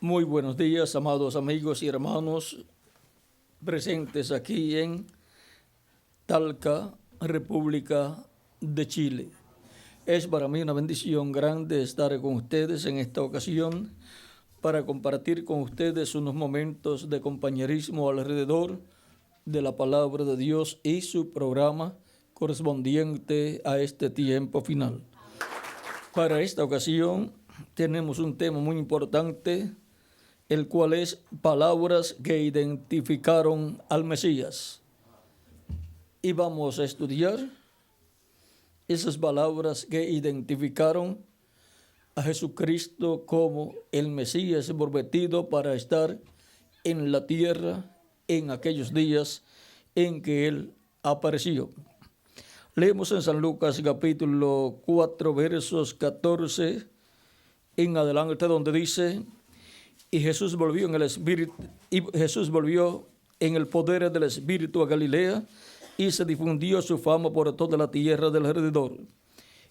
Muy buenos días, amados amigos y hermanos presentes aquí en Talca, República de Chile. Es para mí una bendición grande estar con ustedes en esta ocasión para compartir con ustedes unos momentos de compañerismo alrededor de la palabra de Dios y su programa correspondiente a este tiempo final. Para esta ocasión tenemos un tema muy importante, el cual es palabras que identificaron al Mesías. Y vamos a estudiar esas palabras que identificaron a Jesucristo como el Mesías prometido para estar en la tierra en aquellos días en que Él apareció. Leemos en San Lucas capítulo 4 versos 14 en adelante, donde dice: y Jesús volvió en el poder del Espíritu a Galilea, y se difundió su fama por toda la tierra del alrededor.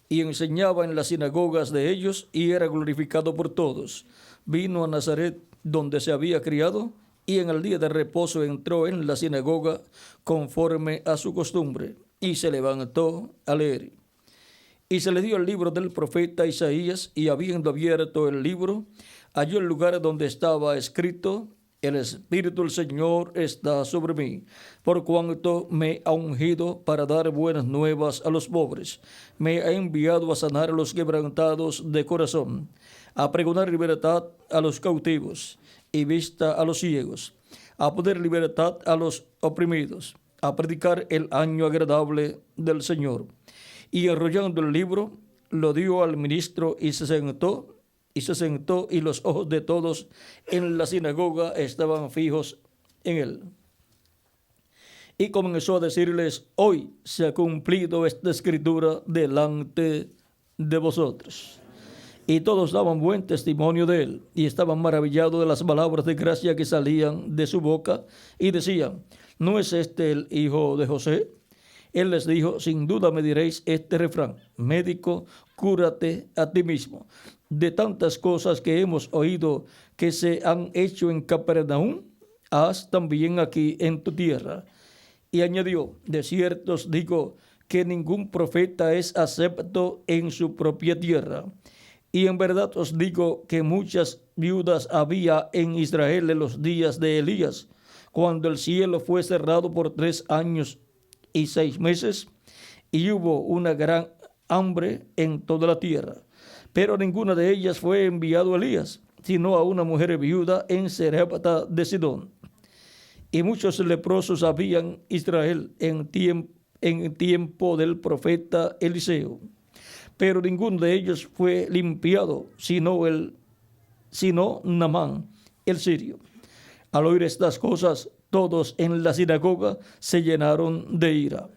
Y enseñaba en las sinagogas de ellos, y era glorificado por todos. Vino a Nazaret, donde se había criado, y en el día de reposo entró en la sinagoga conforme a su costumbre, y se levantó a leer. Y se le dio el libro del profeta Isaías, y habiendo abierto el libro, halló el lugar donde estaba escrito: el Espíritu del Señor está sobre mí, por cuanto me ha ungido para dar buenas nuevas a los pobres. Me ha enviado a sanar a los quebrantados de corazón, a pregonar libertad a los cautivos y vista a los ciegos, a poner libertad a los oprimidos, a predicar el año agradable del Señor. Y enrollando el libro, lo dio al ministro y se sentó, y los ojos de todos en la sinagoga estaban fijos en él. Y comenzó a decirles: hoy se ha cumplido esta escritura delante de vosotros. Y todos daban buen testimonio de él, y estaban maravillados de las palabras de gracia que salían de su boca, y decían: ¿no es este el hijo de José? Él les dijo: sin duda me diréis este refrán: médico, cúrate a ti mismo. De tantas cosas que hemos oído que se han hecho en Capernaum, haz también aquí en tu tierra. Y añadió: de cierto os digo que ningún profeta es acepto en su propia tierra. Y en verdad os digo que muchas viudas había en Israel en los días de Elías, cuando el cielo fue cerrado por 3 años y 6 meses, y hubo una gran hambre en toda la tierra. Pero ninguna de ellas fue enviado Elías, sino a una mujer viuda en Sarepta de Sidón. Y muchos leprosos había en Israel en tiempo del profeta Eliseo. Pero ninguno de ellos fue limpiado, sino Naamán, el sirio. Al oír estas cosas, todos en la sinagoga se llenaron de ira.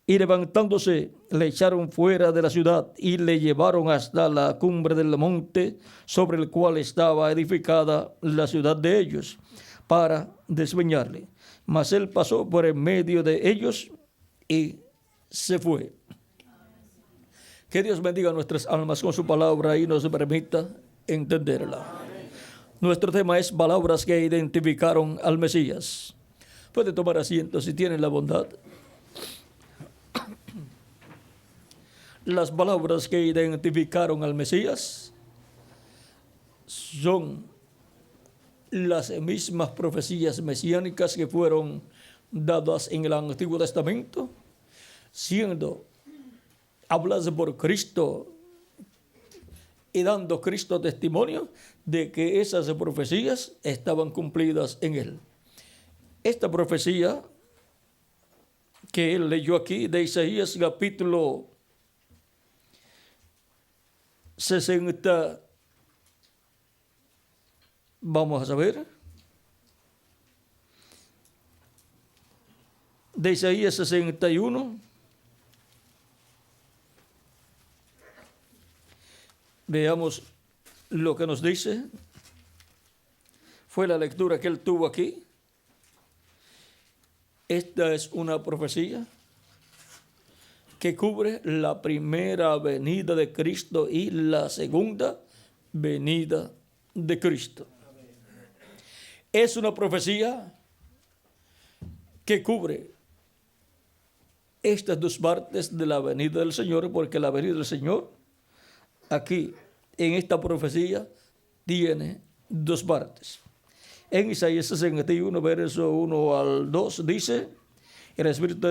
Y levantándose, le echaron fuera de la ciudad y le llevaron hasta la cumbre del monte sobre el cual estaba edificada la ciudad de ellos, para despeñarle. Mas él pasó por en medio de ellos y se fue. Que Dios bendiga nuestras almas con su palabra y nos permita entenderla. Nuestro tema es palabras que identificaron al Mesías. Puede tomar asiento si tienen la bondad. Las palabras que identificaron al Mesías son las mismas profecías mesiánicas que fueron dadas en el Antiguo Testamento, siendo habladas por Cristo y dando Cristo testimonio de que esas profecías estaban cumplidas en él. Esta profecía que él leyó aquí de Isaías capítulo 60, vamos a saber, de Isaías 61, veamos lo que nos dice. Fue la lectura que él tuvo aquí. Esta es una profecía que cubre la primera venida de Cristo y la segunda venida de Cristo. es una profecía que cubre estas dos partes de la venida del Señor, porque la venida del Señor aquí en esta profecía tiene dos partes. En Isaías 61, verso 1 al 2 dice: el Espíritu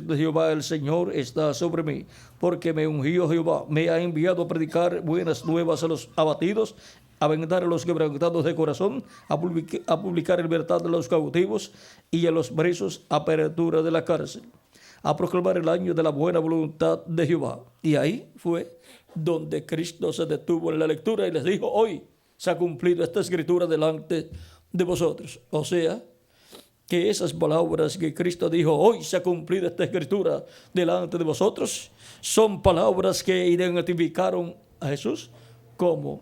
de Jehová el Señor está sobre mí, porque me ungió Jehová, me ha enviado a predicar buenas nuevas a los abatidos, a vendar a los quebrantados de corazón, a publicar libertad a los cautivos y a los presos apertura de la cárcel, a proclamar el año de la buena voluntad de Jehová. Y ahí fue donde Cristo se detuvo en la lectura y les dijo: hoy se ha cumplido esta escritura delante de vosotros. O sea, que esas palabras que Cristo dijo: hoy se ha cumplido esta escritura delante de vosotros, son palabras que identificaron a Jesús como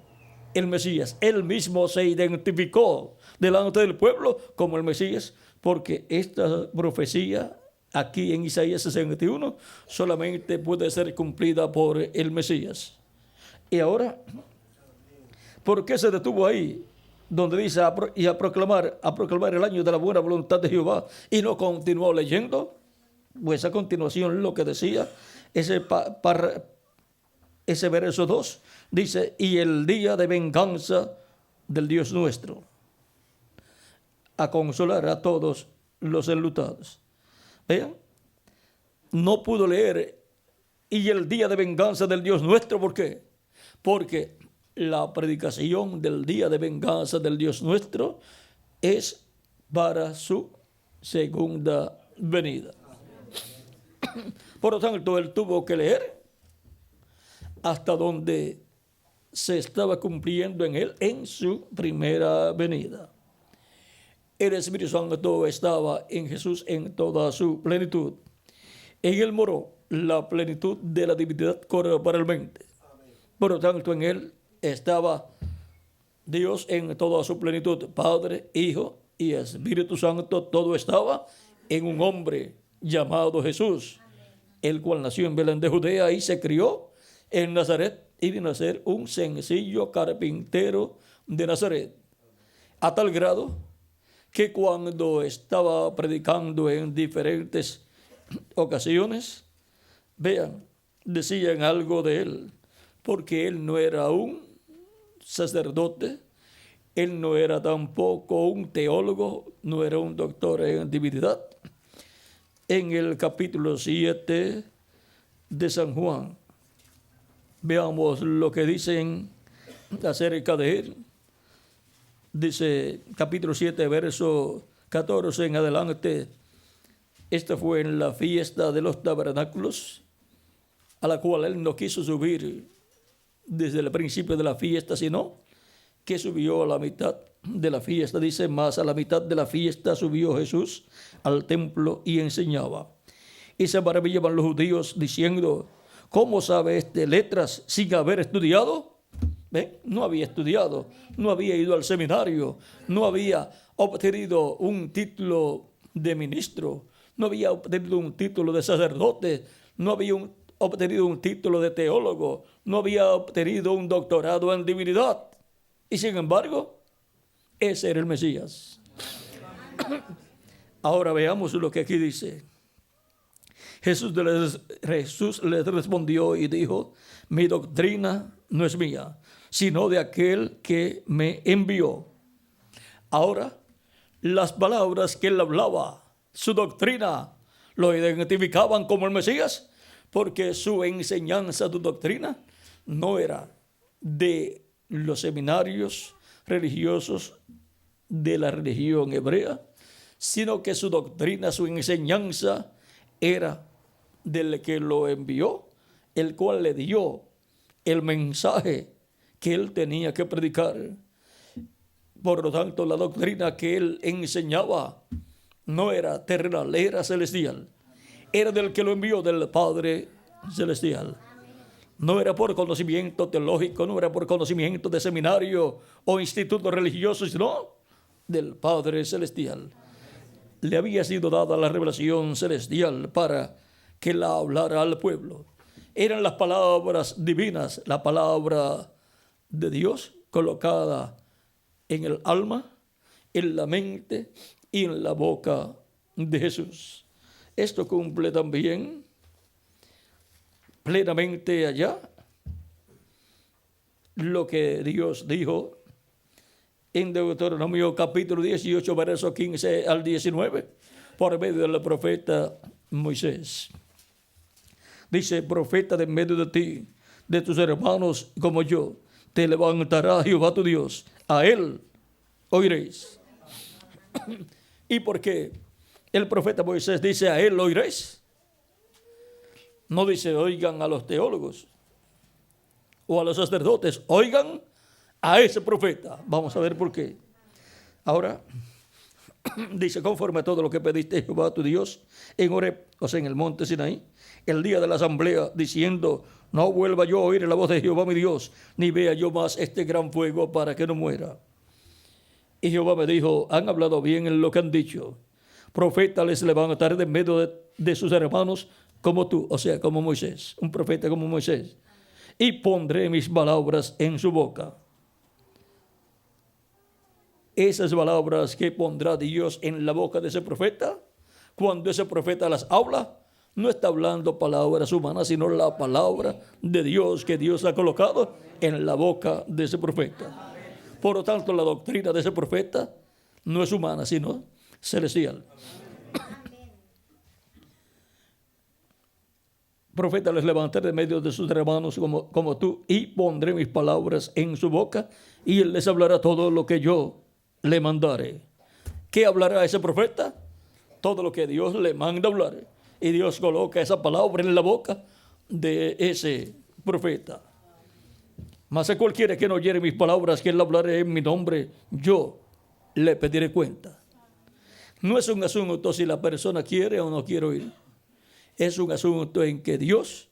el Mesías. Él mismo se identificó delante del pueblo como el Mesías, porque esta profecía aquí en Isaías 61 solamente puede ser cumplida por el Mesías. Y ahora, ¿por qué se detuvo ahí? Donde dice a proclamar el año de la buena voluntad de Jehová, y no continuó leyendo. Pues a continuación lo que decía ese verso 2 dice: y el día de venganza del Dios nuestro, a consolar a todos los enlutados. Vean, no pudo leer y el día de venganza del Dios nuestro. ¿Por qué? Porque la predicación del día de venganza del Dios nuestro es para su segunda venida. Por lo tanto, él tuvo que leer hasta donde se estaba cumpliendo en él en su primera venida. El Espíritu Santo estaba en Jesús en toda su plenitud. En él moró la plenitud de la divinidad corporalmente. Por lo tanto, en él estaba Dios en toda su plenitud, Padre, Hijo y Espíritu Santo. Todo estaba en un hombre llamado Jesús, el cual nació en Belén de Judea y se crió en Nazaret, y de nacer un sencillo carpintero de Nazaret, a tal grado que cuando estaba predicando en diferentes ocasiones, vean, decían algo de él, porque él no era un sacerdote, él no era tampoco un teólogo, no era un doctor en divinidad. En el capítulo 7 de San Juan, veamos lo que dicen acerca de él. Dice capítulo 7, verso 14 en adelante: esta fue en la fiesta de los tabernáculos, a la cual él no quiso subir desde el principio de la fiesta, sino que subió a la mitad de la fiesta. Dice: más a la mitad de la fiesta subió Jesús al templo y enseñaba. Y se maravillaban los judíos diciendo: ¿cómo sabe este letras sin haber estudiado? ¿Ven? No había estudiado, no había ido al seminario, no había obtenido un título de ministro, no había obtenido un título de sacerdote, no había obtenido un título de teólogo, no había obtenido un doctorado en divinidad. Y sin embargo, ese era el Mesías. Ahora veamos lo que aquí dice. Jesús les respondió y dijo: mi doctrina no es mía, sino de aquel que me envió. Ahora, las palabras que él hablaba, su doctrina, lo identificaban como el Mesías, porque su enseñanza, su doctrina, no era de los seminarios religiosos de la religión hebrea, sino que su doctrina, su enseñanza, era del que lo envió, el cual le dio el mensaje que él tenía que predicar. Por lo tanto, la doctrina que él enseñaba no era terrenal, era celestial. Era del que lo envió, del Padre celestial. No era por conocimiento teológico, no era por conocimiento de seminario o instituto religioso, sino del Padre celestial. Le había sido dada la revelación celestial para que la hablara al pueblo. Eran las palabras divinas, la palabra de Dios colocada en el alma en la mente y en la boca de Jesús. Esto cumple también plenamente allá lo que Dios dijo en Deuteronomio capítulo 18, versos 15 al 19, por medio del profeta Moisés. Dice: profeta de en medio de ti, de tus hermanos como yo, te levantará Jehová tu Dios, a él oiréis. ¿Y por qué el profeta Moisés dice a él oiréis? No dice oigan a los teólogos o a los sacerdotes, oigan a ese profeta. Vamos a ver por qué. Ahora, dice: conforme a todo lo que pediste Jehová tu Dios en Horeb, o sea, en el monte Sinaí, el día de la asamblea, diciendo: no vuelva yo a oír la voz de Jehová mi Dios, ni vea yo más este gran fuego para que no muera. Y Jehová me dijo: han hablado bien en lo que han dicho. Profeta les levantaré de en medio de sus hermanos como tú, o sea, como Moisés, un profeta como Moisés, y pondré mis palabras en su boca. Esas palabras que pondrá Dios en la boca de ese profeta, cuando ese profeta las habla, no está hablando palabras humanas, sino la palabra de Dios que Dios ha colocado en la boca de ese profeta. Por lo tanto, la doctrina de ese profeta no es humana, sino celestial. Profeta les levantaré de medio de sus hermanos como tú, y pondré mis palabras en su boca, y él les hablará todo lo que yo le mandare. ¿Qué hablará ese profeta? Todo lo que Dios le manda hablar. Y Dios coloca esa palabra en la boca de ese profeta. Mas a cualquiera que no oyere mis palabras, que él hablaré en mi nombre, yo le pediré cuenta. No es un asunto si la persona quiere o no quiere oír. Es un asunto en que Dios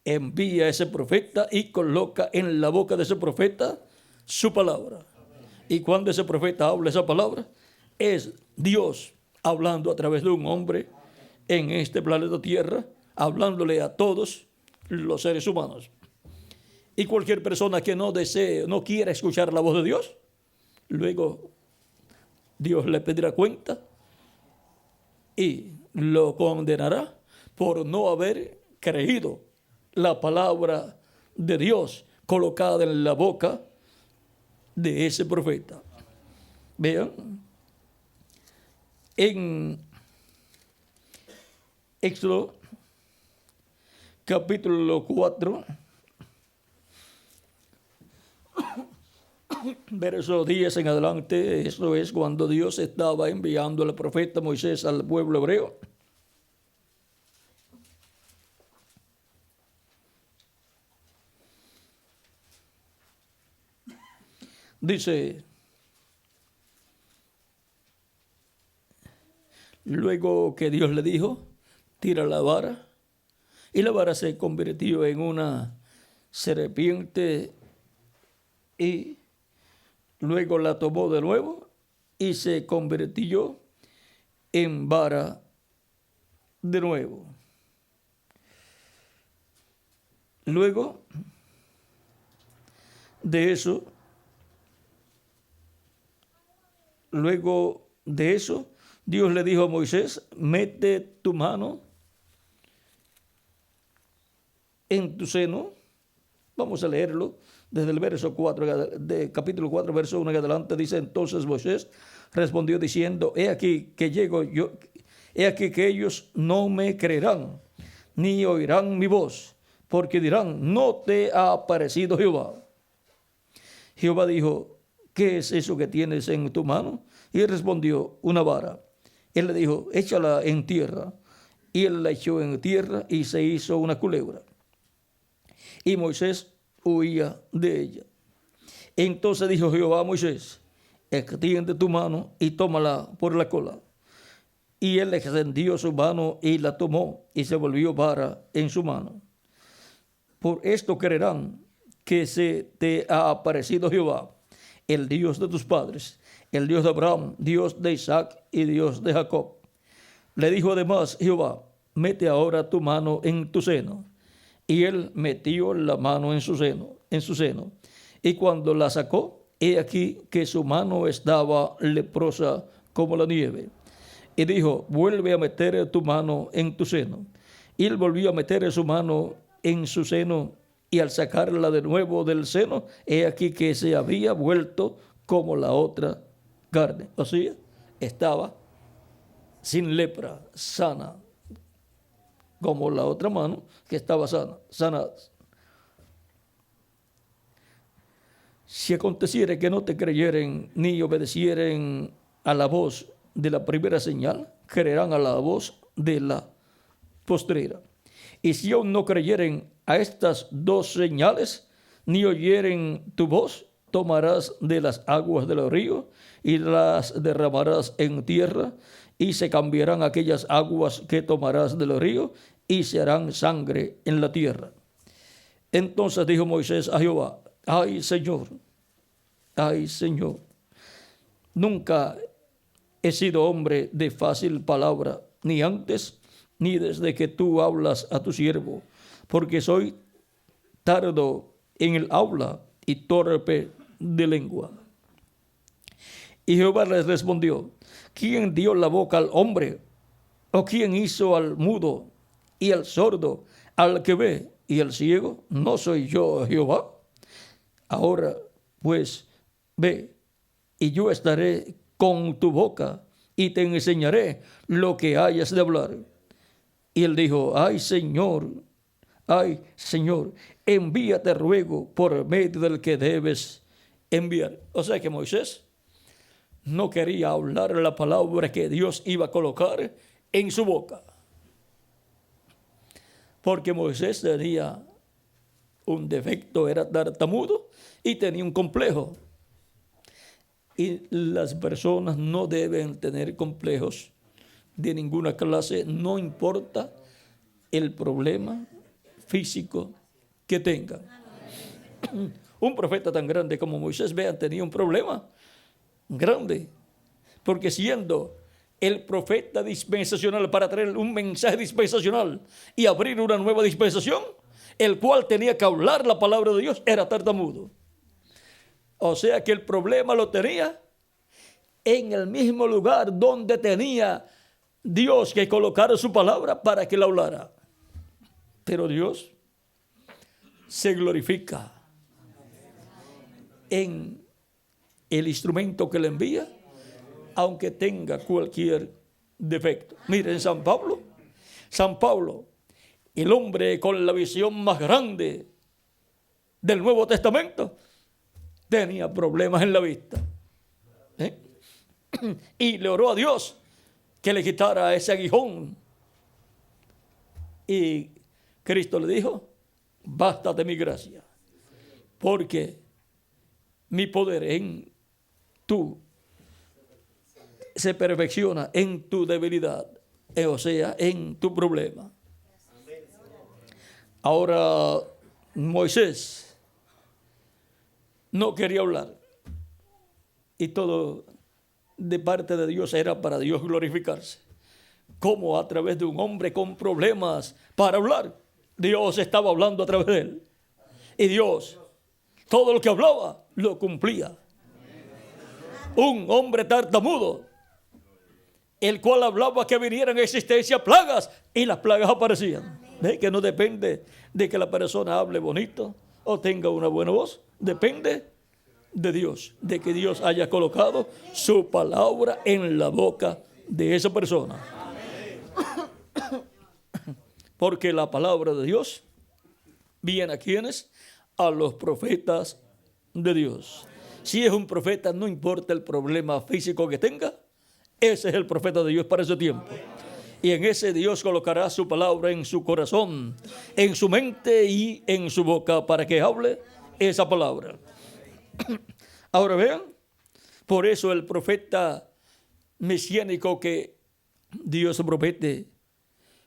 envía a ese profeta y coloca en la boca de ese profeta su palabra. Y cuando ese profeta habla esa palabra, es Dios hablando a través de un hombre en este planeta Tierra, hablándole a todos los seres humanos. Y cualquier persona que no desee, no quiera escuchar la voz de Dios, luego Dios le pedirá cuenta y lo condenará por no haber creído la palabra de Dios colocada en la boca de ese profeta. Vean, en Éxodo capítulo 4, verso 10 en adelante, eso es cuando Dios estaba enviando al profeta Moisés al pueblo hebreo. Dice: luego que Dios le dijo, tira la vara, y la vara se convirtió en una serpiente, y luego la tomó de nuevo y se convirtió en vara de nuevo. Luego de eso, Dios le dijo a Moisés: mete tu mano en tu seno. Vamos a leerlo desde el verso 4, de capítulo 4, verso 1 en adelante. Dice: entonces Moisés respondió diciendo: he aquí que llego yo, he aquí que ellos no me creerán, ni oirán mi voz, porque dirán: no te ha aparecido Jehová. Jehová dijo: ¿qué es eso que tienes en tu mano? Y él respondió: una vara. Él le dijo: échala en tierra. Y él la echó en tierra y se hizo una culebra. Y Moisés huía de ella. Entonces dijo Jehová a Moisés: extiende tu mano y tómala por la cola. Y él extendió su mano y la tomó, y se volvió vara en su mano. Por esto creerán que se te ha aparecido Jehová, el Dios de tus padres, el Dios de Abraham, Dios de Isaac y Dios de Jacob. Le dijo además Jehová: mete ahora tu mano en tu seno. Y él metió la mano en su seno. Y cuando la sacó, he aquí que su mano estaba leprosa como la nieve. Y dijo, vuelve a meter tu mano en tu seno. Y él volvió a meter su mano en su seno, y al sacarla de nuevo del seno, he aquí que se había vuelto como la otra carne. O sea, estaba sin lepra, sana, como la otra mano que estaba sana. Si aconteciere que no te creyeren ni obedecieren a la voz de la primera señal, creerán a la voz de la postrera. Y si aún no creyeren a estas dos señales, ni oyeren tu voz, tomarás de las aguas del río y las derramarás en tierra, y se cambiarán aquellas aguas que tomarás del río y se harán sangre en la tierra. Entonces dijo Moisés a Jehová, ay Señor, nunca he sido hombre de fácil palabra, ni antes ni desde que tú hablas a tu siervo, porque soy tardo en el habla y torpe de lengua. Y Jehová les respondió, ¿quién dio la boca al hombre? ¿O quién hizo al mudo y al sordo, al que ve y al ciego? ¿No soy yo Jehová? Ahora pues ve, y yo estaré con tu boca y te enseñaré lo que hayas de hablar. Y él dijo, ay Señor, envíate ruego por medio del que debes enviar. O sea que Moisés no quería hablar la palabra que Dios iba a colocar en su boca, porque Moisés tenía un defecto, era tartamudo y tenía un complejo. Y las personas no deben tener complejos de ninguna clase, no importa el problema físico que tengan. Un profeta tan grande como Moisés, vean, tenía un problema grande, porque siendo el profeta dispensacional para traer un mensaje dispensacional y abrir una nueva dispensación, el cual tenía que hablar la palabra de Dios, era tartamudo. O sea que el problema lo tenía en el mismo lugar donde tenía Dios que colocar su palabra para que la hablara. Pero Dios se glorifica en el instrumento que le envía, aunque tenga cualquier defecto. Miren, San Pablo, el hombre con la visión más grande del Nuevo Testamento, tenía problemas en la vista. Y le oró a Dios que le quitara ese aguijón. Y Cristo le dijo, bástate mi gracia, porque mi poder se perfecciona en tu debilidad, o sea, en tu problema. Ahora, Moisés no quería hablar, y todo de parte de Dios era para Dios glorificarse. Como a través de un hombre con problemas para hablar, Dios estaba hablando a través de él. Y Dios, todo lo que hablaba, lo cumplía. Un hombre tartamudo, el cual hablaba que vinieran a existencia plagas, y las plagas aparecían. ¿Ve? Que no depende de que la persona hable bonito o tenga una buena voz, depende de Dios, de que Dios haya colocado su palabra en la boca de esa persona. Porque la palabra de Dios viene a quienes, a los profetas de Dios. Si es un profeta, no importa el problema físico que tenga, ese es el profeta de Dios para ese tiempo. Y en ese Dios colocará su palabra en su corazón, en su mente y en su boca para que hable esa palabra. Ahora vean, por eso el profeta mesiánico que Dios promete,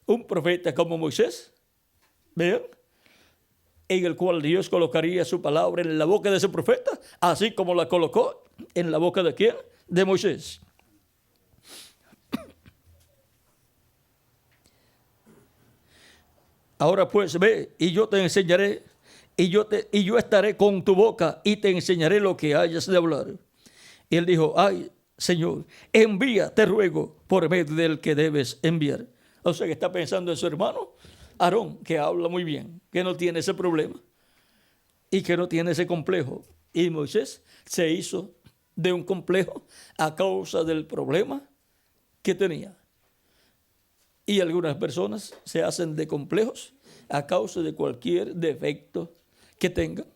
un profeta como Moisés, vean, en el cual Dios colocaría su palabra en la boca de ese profeta, así como la colocó en la boca de ¿quién? De Moisés. Ahora pues ve, y yo te enseñaré y yo estaré con tu boca y te enseñaré lo que hayas de hablar. Y él dijo, ay, Señor, envía, te ruego, por medio del que debes enviar. O sea que está pensando en su hermano Aarón, que habla muy bien, que no tiene ese problema y que no tiene ese complejo. Y Moisés se hizo de un complejo a causa del problema que tenía. Y algunas personas se hacen de complejos a causa de cualquier defecto que tengan.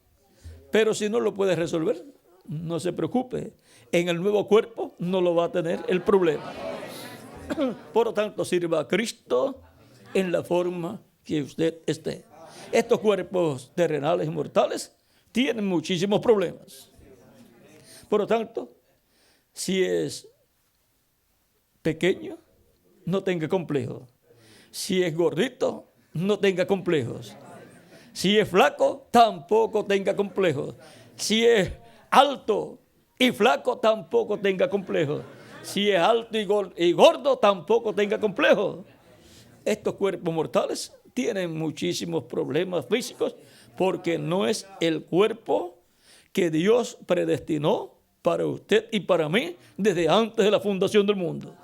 Pero si no lo puede resolver, no se preocupe. En el nuevo cuerpo no lo va a tener el problema. Por lo tanto, sirva a Cristo en la forma que usted esté. Estos cuerpos terrenales y mortales tienen muchísimos problemas. Por lo tanto, si es pequeño, no tenga complejo. Si es gordito, no tenga complejos. Si es flaco, tampoco tenga complejos. Si es alto y flaco, tampoco tenga complejos. Si es alto y gordo, tampoco tenga complejos. Estos cuerpos mortales tienen muchísimos problemas físicos porque no es el cuerpo que Dios predestinó para usted y para mí desde antes de la fundación del mundo.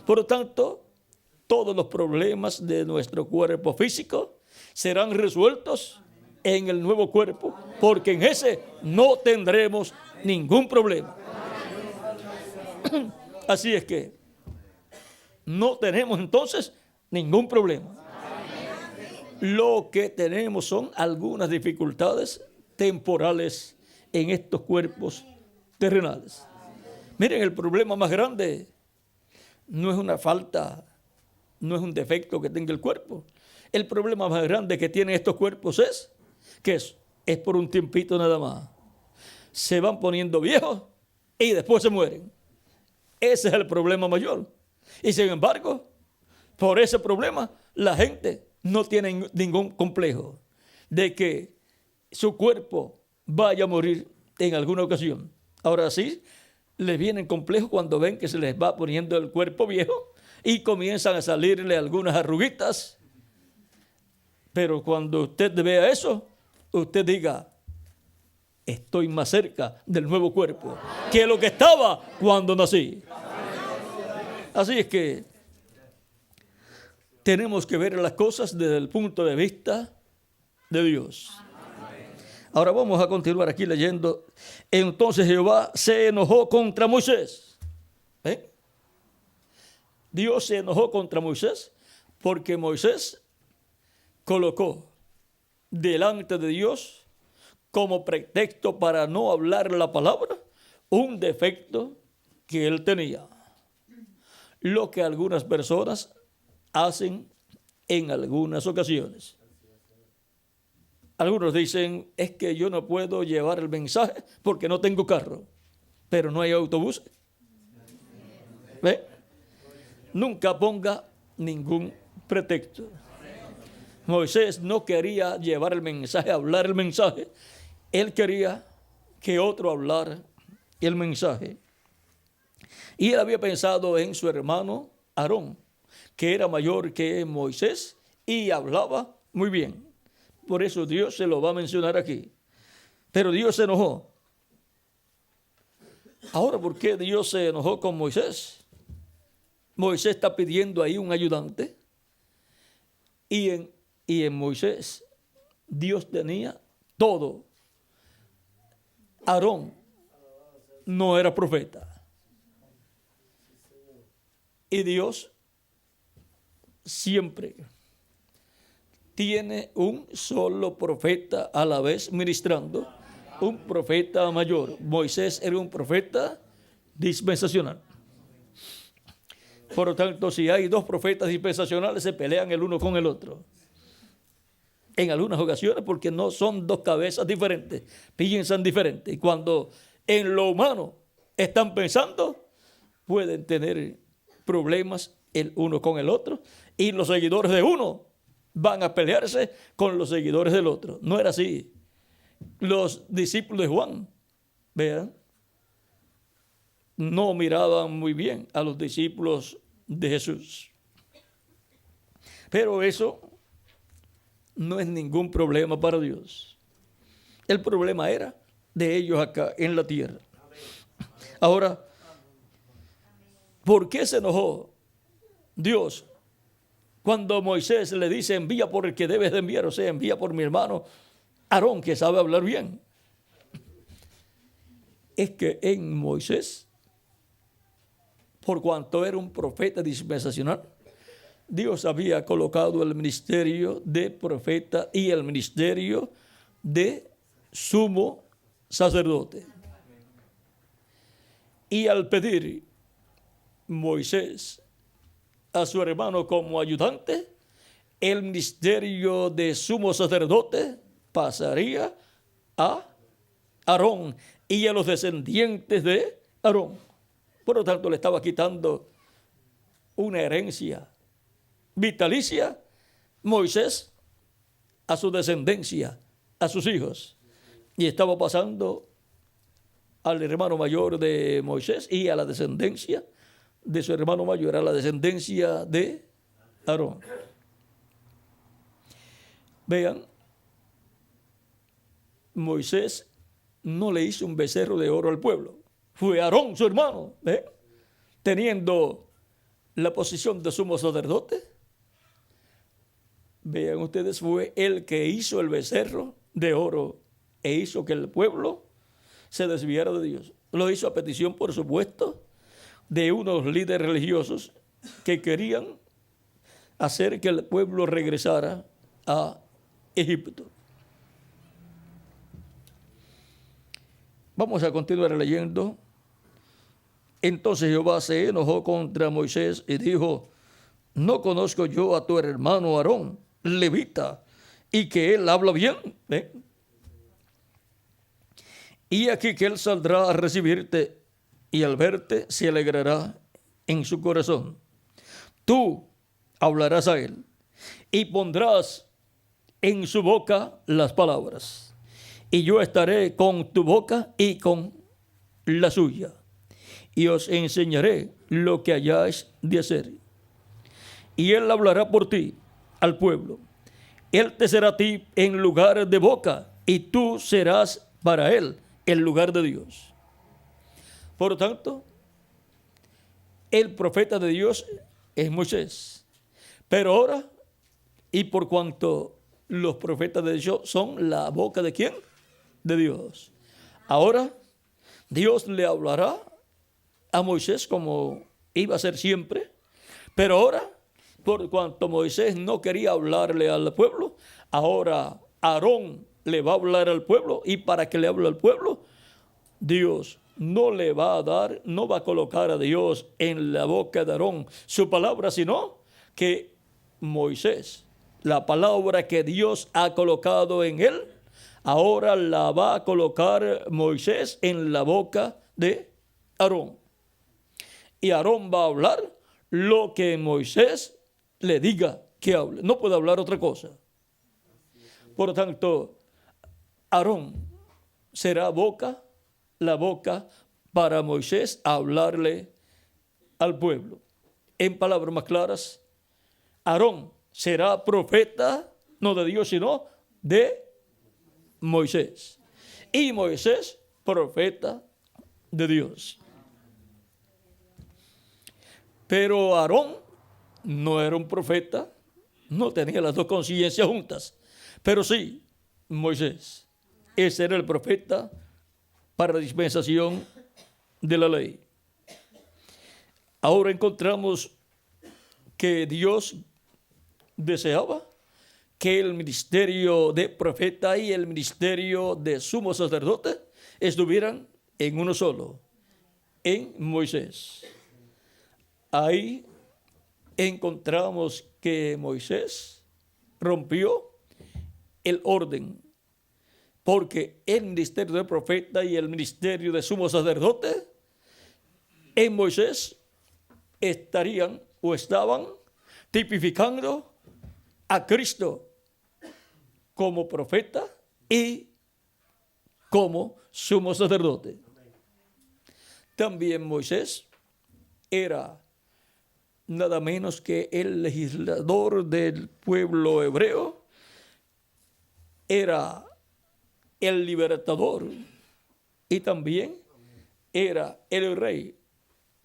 Por lo tanto, todos los problemas de nuestro cuerpo físico serán resueltos en el nuevo cuerpo, porque en ese no tendremos ningún problema. Así es que no tenemos entonces ningún problema. Lo que tenemos son algunas dificultades temporales en estos cuerpos terrenales. Miren, el problema más grande no es una falta, no es un defecto que tenga el cuerpo. El problema más grande que tienen estos cuerpos es que es por un tiempito nada más. Se van poniendo viejos y después se mueren. Ese es el problema mayor. Y sin embargo, por ese problema, la gente no tiene ningún complejo de que su cuerpo vaya a morir en alguna ocasión. Ahora sí, les vienen complejos cuando ven que se les va poniendo el cuerpo viejo y comienzan a salirle algunas arruguitas. Pero cuando usted vea eso, usted diga, estoy más cerca del nuevo cuerpo que lo que estaba cuando nací. Así es que tenemos que ver las cosas desde el punto de vista de Dios. Ahora vamos a continuar aquí leyendo. Entonces Jehová se enojó contra Moisés. Dios se enojó contra Moisés porque Moisés colocó delante de Dios como pretexto para no hablar la palabra un defecto que él tenía. Lo que algunas personas hacen en algunas ocasiones. Algunos dicen, es que yo no puedo llevar el mensaje porque no tengo carro, pero no hay autobús. ¿Ve? Nunca ponga ningún pretexto. Moisés no quería llevar el mensaje, hablar el mensaje. Él quería que otro hablara el mensaje. Y él había pensado en su hermano Aarón, que era mayor que Moisés y hablaba muy bien. Por eso Dios se lo va a mencionar aquí. Pero Dios se enojó. Ahora, ¿por qué Dios se enojó con Moisés? Moisés está pidiendo ahí un ayudante. Y en Moisés Dios tenía todo. Aarón no era profeta. Y Dios siempre tiene un solo profeta a la vez ministrando, un profeta mayor. Moisés era un profeta dispensacional. Por lo tanto, si hay dos profetas dispensacionales, se pelean el uno con el otro. En algunas ocasiones, porque no son dos cabezas diferentes, piensan diferente. Y cuando en lo humano están pensando, pueden tener problemas el uno con el otro, y los seguidores de uno van a pelearse con los seguidores del otro. No era así. Los discípulos de Juan, vean, no miraban muy bien a los discípulos de Jesús. Pero eso no es ningún problema para Dios. El problema era de ellos acá en la tierra. Ahora, ¿por qué se enojó Dios cuando Moisés le dice envía por el que debes de enviar? O sea, envía por mi hermano Aarón, que sabe hablar bien. Es que en Moisés, por cuanto era un profeta dispensacional, Dios había colocado el ministerio de profeta y el ministerio de sumo sacerdote. Y al pedir Moisés a su hermano como ayudante, el ministerio de sumo sacerdote pasaría a Aarón y a los descendientes de Aarón. Por lo tanto, le estaba quitando una herencia vitalicia Moisés a su descendencia, a sus hijos. Y estaba pasando al hermano mayor de Moisés y a la descendencia de su hermano mayor, a la descendencia de Aarón. Vean, Moisés no le hizo un becerro de oro al pueblo. Fue Aarón, su hermano, teniendo la posición de sumo sacerdote. Vean ustedes, fue el que hizo el becerro de oro e hizo que el pueblo se desviara de Dios. Lo hizo a petición, por supuesto, de unos líderes religiosos que querían hacer que el pueblo regresara a Egipto. Vamos a continuar leyendo. Entonces Jehová se enojó contra Moisés y dijo: ¿no conozco yo a tu hermano Aarón, levita, y que él habla bien? Y aquí que él saldrá a recibirte, y al verte se alegrará en su corazón. Tú hablarás a él, y pondrás en su boca las palabras, y yo estaré con tu boca y con la suya, y os enseñaré lo que hayáis de hacer. Y él hablará por ti al pueblo. Él te será a ti en lugar de boca, y tú serás para él el lugar de Dios. Por lo tanto, el profeta de Dios es Moisés. Pero ahora, y por cuanto los profetas de Dios son la boca de ¿quién? De Dios. Ahora, Dios le hablará a Moisés como iba a ser siempre. Pero ahora, por cuanto Moisés no quería hablarle al pueblo, ahora Aarón le va a hablar al pueblo, y para que le hable al pueblo, Dios no le va a dar, no va a colocar a Dios en la boca de Aarón su palabra, sino que Moisés, la palabra que Dios ha colocado en él, ahora la va a colocar Moisés en la boca de Aarón. Y Aarón va a hablar lo que Moisés le diga que hable. No puede hablar otra cosa. Por lo tanto, Aarón será la boca para Moisés hablarle al pueblo. En palabras más claras, Aarón será profeta, no de Dios, sino de Moisés. Y Moisés, profeta de Dios. Pero Aarón no era un profeta, no tenía las dos conciencias juntas. Pero sí, Moisés, ese era el profeta para la dispensación de la ley. Ahora encontramos que Dios deseaba que el ministerio de profeta y el ministerio de sumo sacerdote estuvieran en uno solo, en Moisés. Ahí encontramos que Moisés rompió el orden, porque el ministerio de profeta y el ministerio de sumo sacerdote en Moisés estarían o estaban tipificando a Cristo como profeta y como sumo sacerdote. También Moisés era nada menos que el legislador del pueblo hebreo, era el libertador y también era el rey.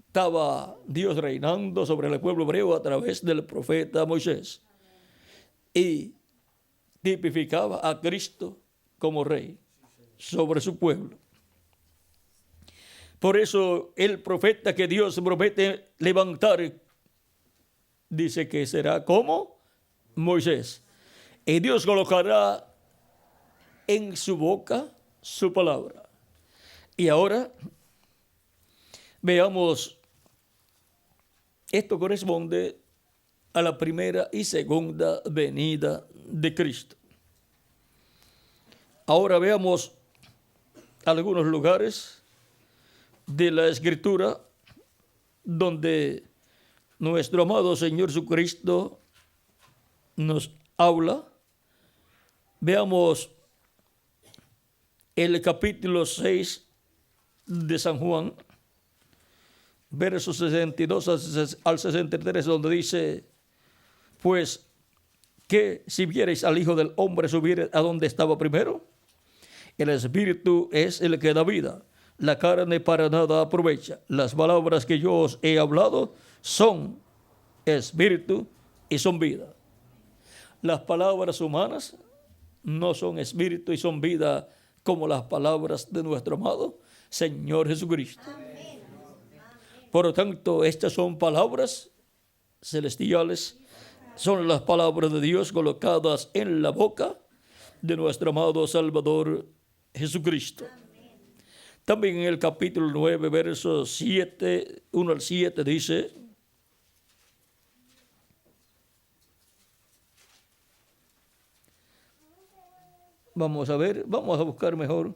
Estaba Dios reinando sobre el pueblo hebreo a través del profeta Moisés y tipificaba a Cristo como rey sobre su pueblo. Por eso el profeta que Dios promete levantar dice que será como Moisés. Y Dios colocará en su boca su palabra. Y ahora veamos, esto corresponde a la primera y segunda venida de Cristo. Ahora veamos algunos lugares de la Escritura donde nuestro amado Señor Jesucristo nos habla. Veamos el capítulo 6 de San Juan, versos 62 al 63, donde dice, pues, que si viereis al Hijo del Hombre subir a donde estaba primero, el Espíritu es el que da vida, la carne para nada aprovecha. Las palabras que yo os he hablado son espíritu y son vida. Las palabras humanas no son espíritu y son vida como las palabras de nuestro amado Señor Jesucristo. Por lo tanto, estas son palabras celestiales, son las palabras de Dios colocadas en la boca de nuestro amado Salvador Jesucristo. También en el capítulo 9, versos 7, 1 al 7 dice, vamos a buscar mejor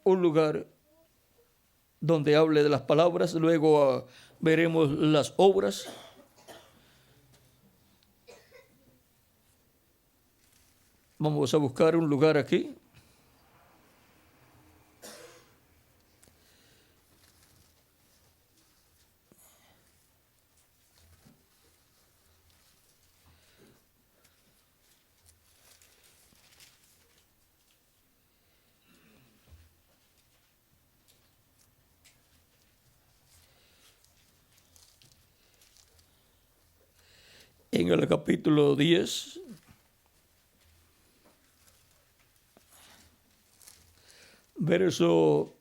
un lugar donde hable de las palabras, luego veremos las obras. Vamos a buscar un lugar aquí. En el capítulo 10, verso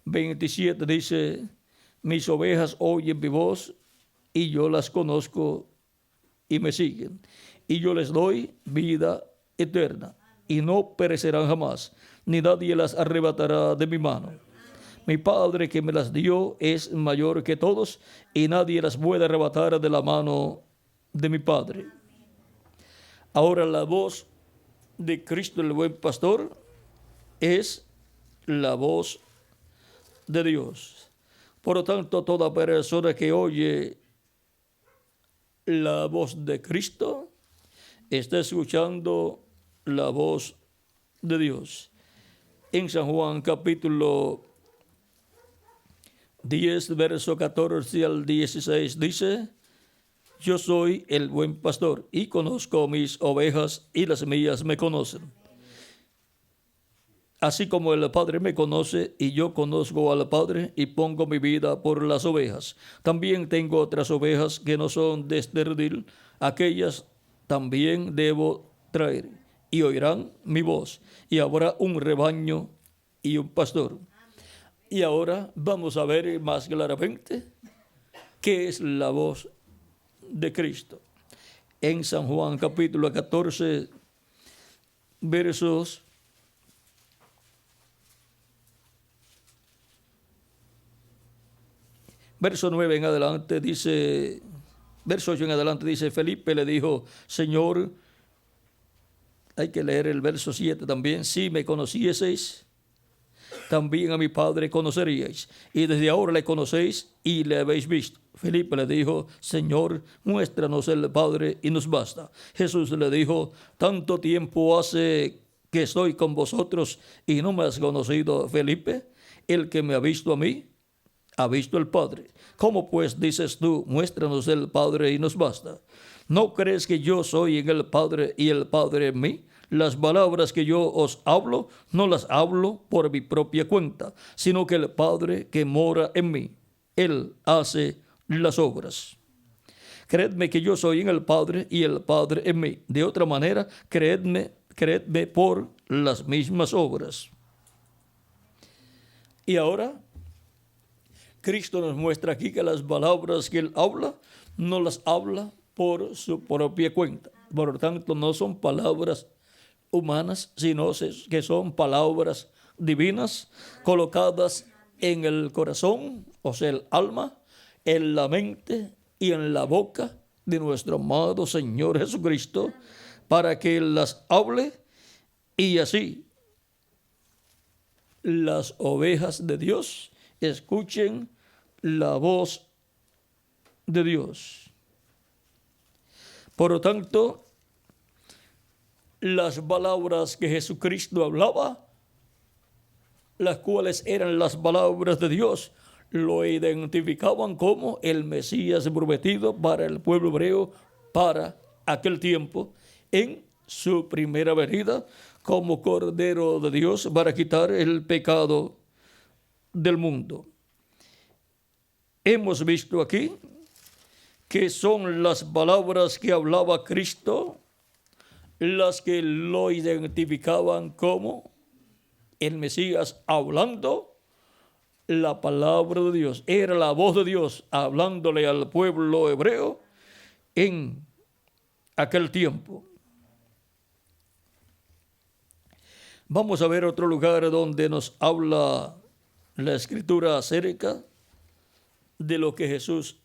27 dice, mis ovejas oyen mi voz y yo las conozco y me siguen. Y yo les doy vida eterna y no perecerán jamás, ni nadie las arrebatará de mi mano. Mi Padre que me las dio es mayor que todos y nadie las puede arrebatar de la mano de mi Padre. Ahora la voz de Cristo el buen pastor es la voz de Dios. Por lo tanto, toda persona que oye la voz de Cristo está escuchando la voz de Dios. En San Juan capítulo 10, verso 14 al 16 dice, yo soy el buen pastor y conozco mis ovejas y las mías me conocen. Así como el Padre me conoce y yo conozco al Padre y pongo mi vida por las ovejas. También tengo otras ovejas que no son de este redil, aquellas también debo traer y oirán mi voz y habrá un rebaño y un pastor. Y ahora vamos a ver más claramente qué es la voz de Cristo. En San Juan capítulo 14, verso 9 en adelante dice, verso 8 en adelante dice, Felipe le dijo, Señor, hay que leer el verso 7 también, si me conocieseis, también a mi Padre conoceríais, y desde ahora le conocéis y le habéis visto. Felipe le dijo, Señor, muéstranos el Padre y nos basta. Jesús le dijo, tanto tiempo hace que estoy con vosotros y no me has conocido, Felipe. El que me ha visto a mí, ha visto el Padre. ¿Cómo pues dices tú, muéstranos el Padre y nos basta? ¿No crees que yo soy en el Padre y el Padre en mí? Las palabras que yo os hablo, no las hablo por mi propia cuenta, sino que el Padre que mora en mí, Él hace las obras. Creedme que yo soy en el Padre y el Padre en mí. De otra manera, creedme por las mismas obras. Y ahora, Cristo nos muestra aquí que las palabras que Él habla, no las habla por su propia cuenta. Por lo tanto, no son palabras humanas, sino que son palabras divinas colocadas en el corazón, o sea, el alma, en la mente y en la boca de nuestro amado Señor Jesucristo, para que Él las hable y así las ovejas de Dios escuchen la voz de Dios. Por lo tanto, las palabras que Jesucristo hablaba, las cuales eran las palabras de Dios, lo identificaban como el Mesías prometido para el pueblo hebreo para aquel tiempo, en su primera venida como Cordero de Dios para quitar el pecado del mundo. Hemos visto aquí que son las palabras que hablaba Cristo las que lo identificaban como el Mesías hablando la palabra de Dios. Era la voz de Dios hablándole al pueblo hebreo en aquel tiempo. Vamos a ver otro lugar donde nos habla la Escritura acerca de lo que Jesús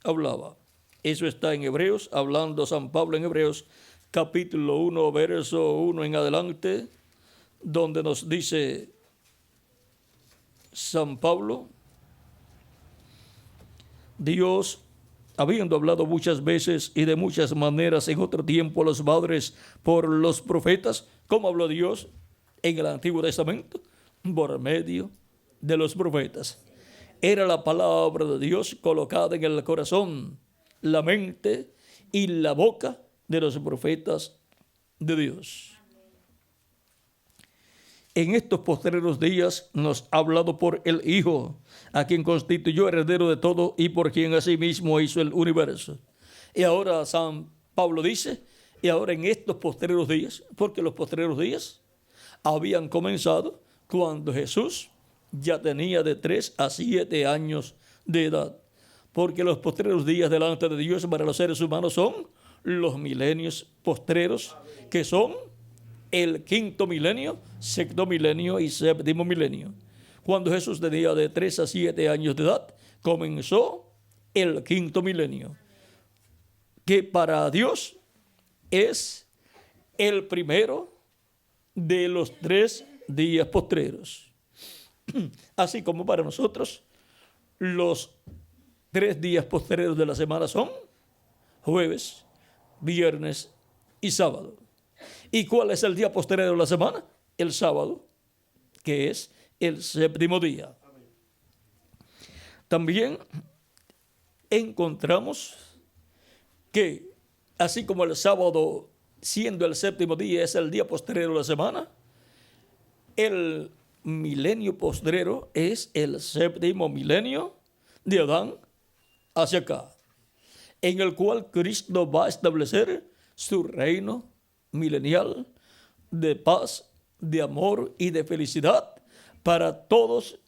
hablaba. Eso está en Hebreos, hablando San Pablo en Hebreos, capítulo 1, verso 1 en adelante, donde nos dice San Pablo: Dios, habiendo hablado muchas veces y de muchas maneras en otro tiempo a los padres por los profetas, ¿cómo habló Dios en el Antiguo Testamento? Por medio de los profetas. Era la palabra de Dios colocada en el corazón, la mente y la boca de los profetas de Dios. En estos postreros días nos ha hablado por el Hijo, a quien constituyó heredero de todo y por quien asimismo hizo el universo. Y ahora San Pablo dice, y ahora en estos postreros días, porque los postreros días habían comenzado cuando Jesús ya tenía de 3 a 7 años de edad, porque los postreros días delante de Dios para los seres humanos son los milenios postreros, que son el 5.º milenio, 6.º milenio y 7.º milenio. Cuando Jesús tenía de 3 a 7 años de edad, comenzó el 5.º milenio, que para Dios es el primero de los 3 días postreros. Así como para nosotros los 3 días postreros de la semana son jueves, viernes y sábado. ¿Y cuál es el día postrero de la semana? El sábado, que es el 7.º día. También encontramos que así como el sábado, siendo el 7.º día, es el día postrero de la semana, el milenio postrero es el 7.º milenio de Adán hacia acá, en el cual Cristo va a establecer su reino milenial de paz, de amor y de felicidad para todos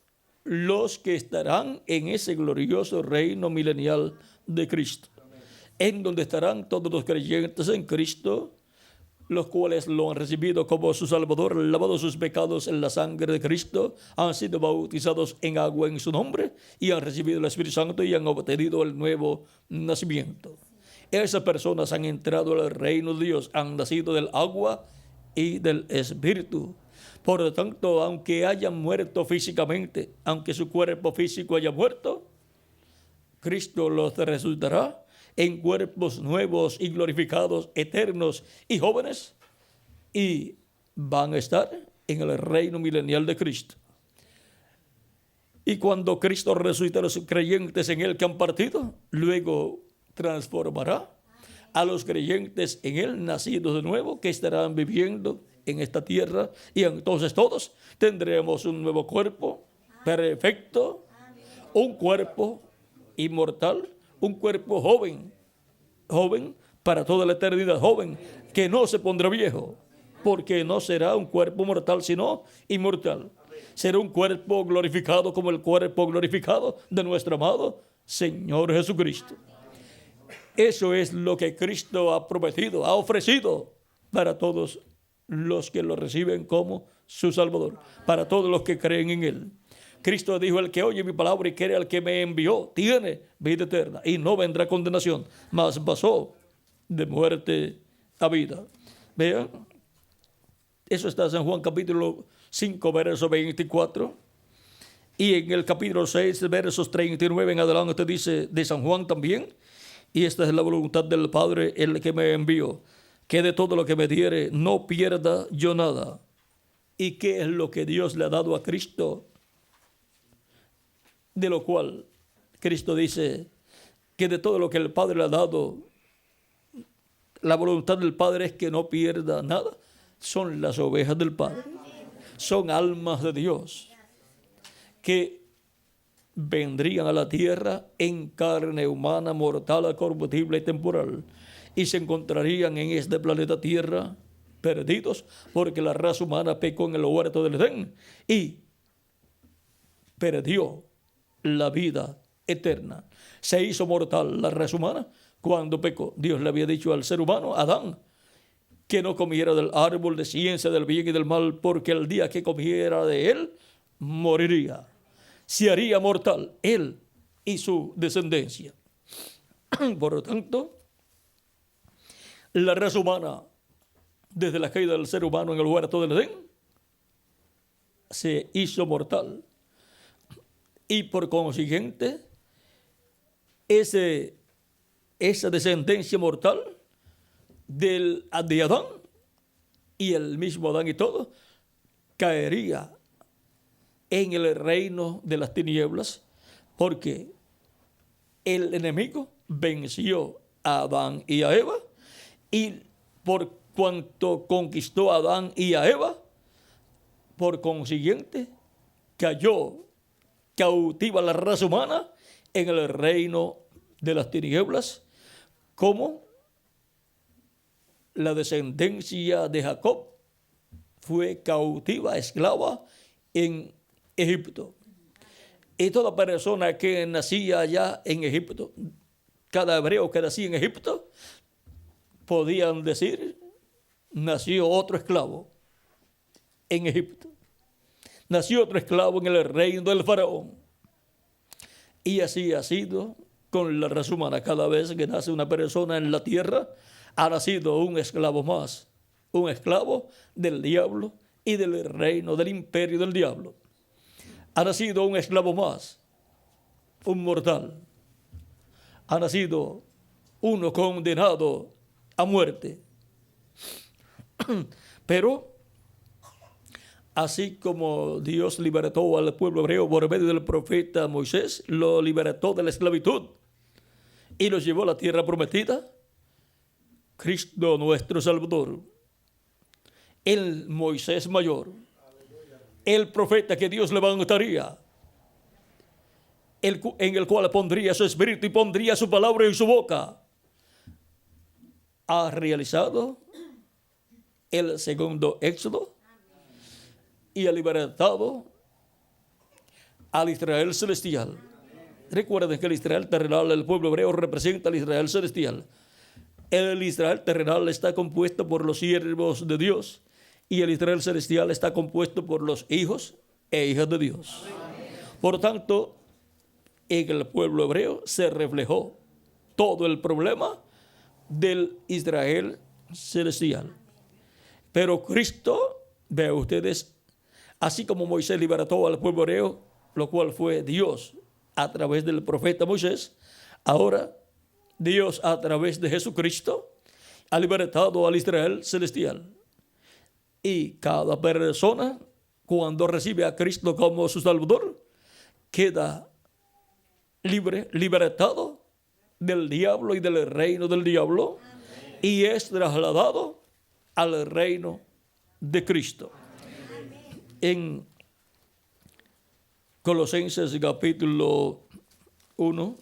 los que estarán en ese glorioso reino milenial de Cristo, en donde estarán todos los creyentes en Cristo, los cuales lo han recibido como su Salvador, lavado sus pecados en la sangre de Cristo, han sido bautizados en agua en su nombre y han recibido el Espíritu Santo y han obtenido el nuevo nacimiento. Esas personas han entrado al reino de Dios, han nacido del agua y del Espíritu. Por lo tanto, aunque hayan muerto físicamente, aunque su cuerpo físico haya muerto, Cristo los resucitará en cuerpos nuevos y glorificados, eternos y jóvenes, y van a estar en el reino milenial de Cristo. Y cuando Cristo resucite a los creyentes en Él que han partido, luego transformará a los creyentes en Él, nacidos de nuevo, que estarán viviendo en esta tierra, y entonces todos tendremos un nuevo cuerpo perfecto, un cuerpo inmortal, un cuerpo joven, joven para toda la eternidad, joven, que no se pondrá viejo, porque no será un cuerpo mortal, sino inmortal. Será un cuerpo glorificado como el cuerpo glorificado de nuestro amado Señor Jesucristo. Eso es lo que Cristo ha prometido, ha ofrecido para todos los que lo reciben como su Salvador, para todos los que creen en Él. Cristo dijo: el que oye mi palabra y quiere al que me envió, tiene vida eterna y no vendrá condenación, mas pasó de muerte a vida. Vean, eso está en Juan capítulo 5, verso 24. Y en el capítulo 6, versos 39 en adelante dice de San Juan también: y esta es la voluntad del Padre, el que me envió, que de todo lo que me diere no pierda yo nada. ¿Y qué es lo que Dios le ha dado a Cristo? De lo cual Cristo dice que de todo lo que el Padre le ha dado, la voluntad del Padre es que no pierda nada. Son las ovejas del Padre, son almas de Dios que vendrían a la tierra en carne humana, mortal, corruptible y temporal, y se encontrarían en este planeta Tierra perdidos, porque la raza humana pecó en el huerto del Edén y perdió la vida eterna. Se hizo mortal la raza humana cuando pecó. Dios le había dicho al ser humano, Adán, que no comiera del árbol de ciencia del bien y del mal, porque el día que comiera de él, moriría. Se haría mortal él y su descendencia. Por lo tanto, la raza humana, desde la caída del ser humano en el huerto del Edén, se hizo mortal. Y por consiguiente, esa descendencia mortal de Adán, y el mismo Adán y todo, caería en el reino de las tinieblas, porque el enemigo venció a Adán y a Eva, y por cuanto conquistó a Adán y a Eva, por consiguiente cayó cautiva la raza humana en el reino de las tinieblas, como la descendencia de Jacob fue cautiva, esclava en Egipto. Y toda persona que nacía allá en Egipto, cada hebreo que nacía en Egipto, podían decir, nació otro esclavo en Egipto. Nació otro esclavo en el reino del faraón. Y así ha sido con la raza humana. Cada vez que nace una persona en la tierra, ha nacido un esclavo más. Un esclavo del diablo y del reino, del imperio del diablo. Ha nacido un esclavo más, un mortal. Ha nacido uno condenado a muerte. Pero así como Dios libertó al pueblo hebreo por medio del profeta Moisés, lo libertó de la esclavitud y los llevó a la tierra prometida, Cristo nuestro Salvador, el Moisés mayor, el profeta que Dios levantaría, en el cual pondría su espíritu y pondría su palabra en su boca, ha realizado el segundo éxodo y ha libertado al Israel celestial. Recuerden que el Israel terrenal, el pueblo hebreo, representa al Israel celestial. El Israel terrenal está compuesto por los siervos de Dios y el Israel celestial está compuesto por los hijos e hijas de Dios. Por tanto, en el pueblo hebreo se reflejó todo el problema del Israel celestial. Pero Cristo, vean ustedes, así como Moisés libertó al pueblo hebreo, lo cual fue Dios a través del profeta Moisés, ahora Dios a través de Jesucristo ha libertado al Israel celestial. Y cada persona, cuando recibe a Cristo como su Salvador, queda libre, libertado del diablo y del reino del diablo, y es trasladado al reino de Cristo. En Colosenses capítulo 1,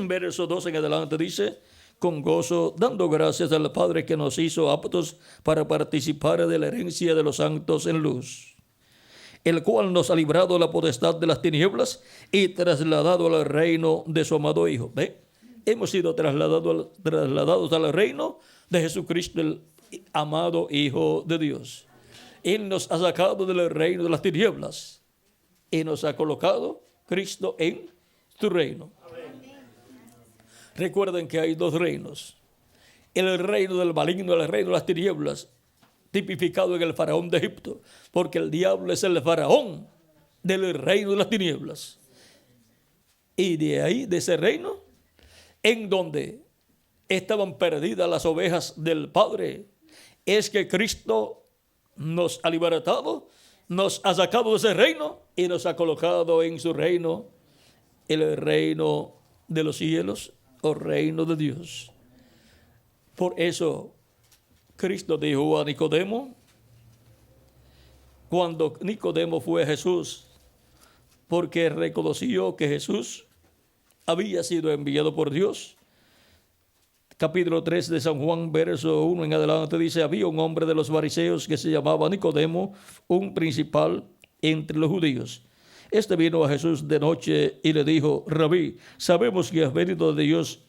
verso 2 en adelante dice: con gozo, dando gracias al Padre que nos hizo aptos para participar de la herencia de los santos en luz, el cual nos ha librado de la potestad de las tinieblas y trasladado al reino de su amado Hijo. ¿Ve? Hemos sido trasladados al reino de Jesucristo, el amado Hijo de Dios. Él nos ha sacado del reino de las tinieblas y nos ha colocado Cristo en su reino. Recuerden que hay dos reinos: el reino del maligno, el reino de las tinieblas, tipificado en el faraón de Egipto, porque el diablo es el faraón del reino de las tinieblas. Y de ahí, de ese reino, en donde estaban perdidas las ovejas del Padre, es que Cristo nos ha libertado, nos ha sacado de ese reino y nos ha colocado en su reino, el reino de los cielos, o reino de Dios. Por eso Cristo dijo a Nicodemo, cuando Nicodemo fue a Jesús, porque reconoció que Jesús había sido enviado por Dios. Capítulo 3 de San Juan, verso 1 en adelante, dice: había un hombre de los fariseos que se llamaba Nicodemo, un principal entre los judíos. Este vino a Jesús de noche y le dijo: Rabí, sabemos que has venido de Dios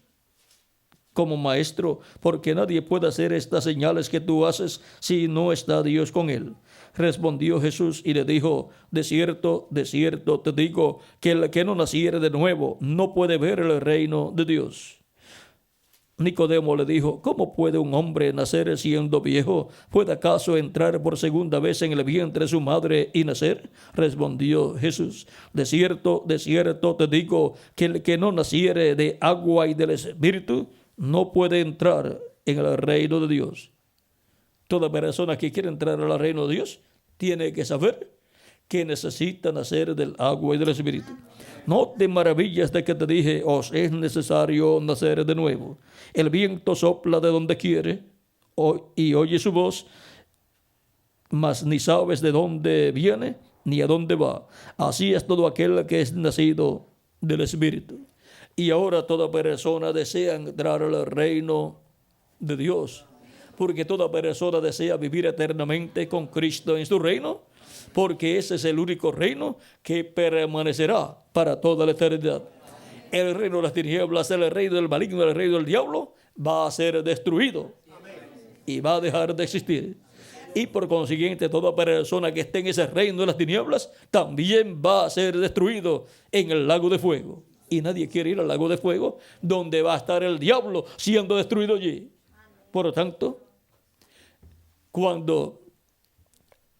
como maestro, porque nadie puede hacer estas señales que tú haces si no está Dios con él. Respondió Jesús y le dijo: de cierto te digo, que el que no naciere de nuevo no puede ver el reino de Dios. Nicodemo le dijo: ¿cómo puede un hombre nacer siendo viejo? ¿Puede acaso entrar por segunda vez en el vientre de su madre y nacer? Respondió Jesús: de cierto te digo, que el que no naciere de agua y del Espíritu no puede entrar en el reino de Dios. Toda persona que quiere entrar al reino de Dios tiene que saber que necesita nacer del agua y del Espíritu. No te maravilles de que te dije: os es necesario nacer de nuevo. El viento sopla de donde quiere y oye su voz, mas ni sabes de dónde viene ni a dónde va. Así es todo aquel que es nacido del Espíritu. Y ahora toda persona desea entrar al reino de Dios, porque toda persona desea vivir eternamente con Cristo en su reino, porque ese es el único reino que permanecerá para toda la eternidad. El reino de las tinieblas, el reino del maligno, el reino del diablo, va a ser destruido y va a dejar de existir. Y por consiguiente, toda persona que esté en ese reino de las tinieblas también va a ser destruido en el lago de fuego. Y nadie quiere ir al lago de fuego, donde va a estar el diablo siendo destruido allí. Por lo tanto, cuando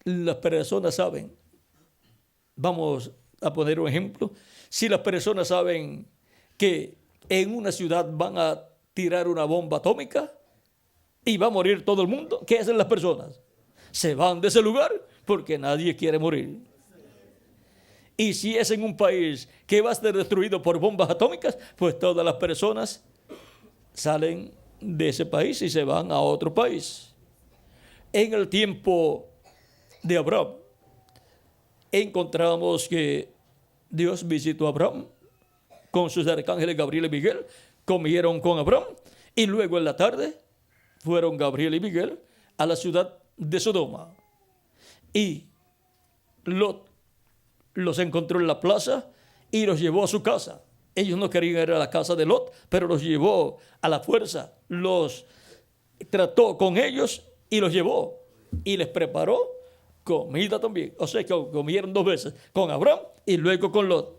las personas saben, vamos a poner un ejemplo, si las personas saben que en una ciudad van a tirar una bomba atómica y va a morir todo el mundo, ¿qué hacen las personas? Se van de ese lugar porque nadie quiere morir. Y si es en un país que va a ser destruido por bombas atómicas, pues todas las personas salen de ese país y se van a otro país. En el tiempo de Abraham, encontramos que Dios visitó a Abraham con sus arcángeles Gabriel y Miguel, comieron con Abraham y luego en la tarde fueron Gabriel y Miguel a la ciudad de Sodoma. Y Lot los encontró en la plaza y los llevó a su casa. Ellos no querían ir a la casa de Lot, pero los llevó a la fuerza, los trató con ellos y los llevó y les preparó comida también. O sea que comieron dos veces, con Abraham y luego con Lot.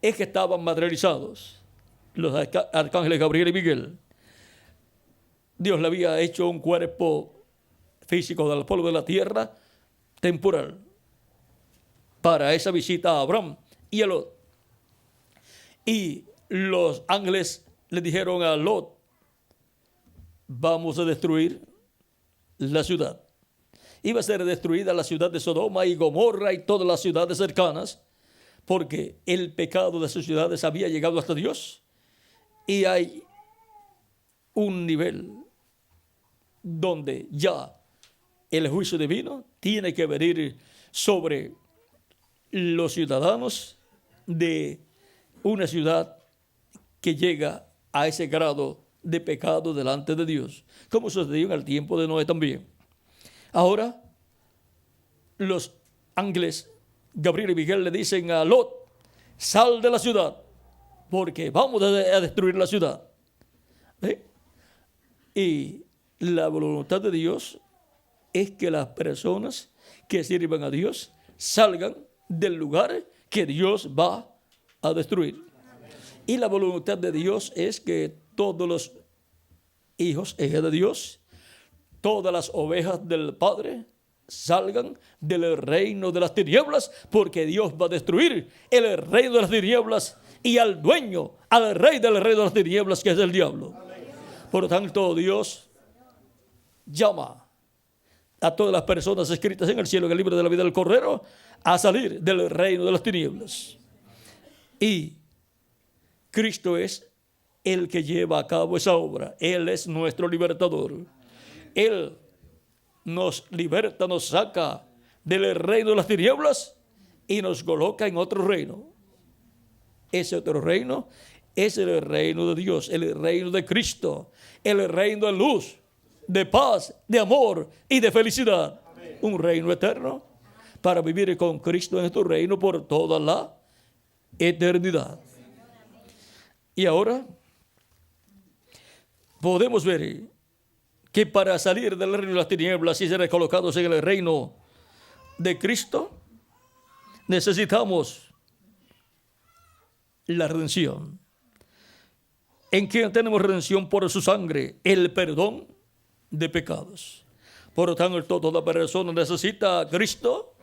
Es que estaban materializados los arcángeles Gabriel y Miguel. Dios le había hecho un cuerpo físico del polvo de la tierra temporal para esa visita a Abraham y a Lot. Y los ángeles le dijeron a Lot: vamos a destruir la ciudad. Iba a ser destruida la ciudad de Sodoma y Gomorra y todas las ciudades cercanas, porque el pecado de sus ciudades había llegado hasta Dios. Y hay un nivel donde ya el juicio divino tiene que venir sobre los ciudadanos de una ciudad que llega a ese grado de pecado delante de Dios, como sucedió en el tiempo de Noé también. Ahora, los ángeles Gabriel y Miguel le dicen a Lot: sal de la ciudad, porque vamos a destruir la ciudad. Y la voluntad de Dios es que las personas que sirvan a Dios salgan del lugar que Dios va a destruir. Y la voluntad de Dios es que todos los hijos de Dios, todas las ovejas del Padre, salgan del reino de las tinieblas, porque Dios va a destruir el reino de las tinieblas y al dueño, al rey del reino de las tinieblas, que es el diablo. Por lo tanto, Dios llama a todas las personas escritas en el cielo, en el libro de la vida del Cordero, a salir del reino de las tinieblas. Y Cristo es el que lleva a cabo esa obra. Él es nuestro libertador. Él nos liberta, nos saca del reino de las tinieblas y nos coloca en otro reino. Ese otro reino es el reino de Dios, el reino de Cristo, el reino de luz, de paz, de amor y de felicidad. Amén. Un reino eterno para vivir con Cristo en este reino por toda la eternidad. Y ahora podemos ver que para salir del reino de las tinieblas y ser colocados en el reino de Cristo, necesitamos la redención. ¿En quién tenemos redención? Por su sangre, el perdón de pecados. Por lo tanto, toda persona necesita a Cristo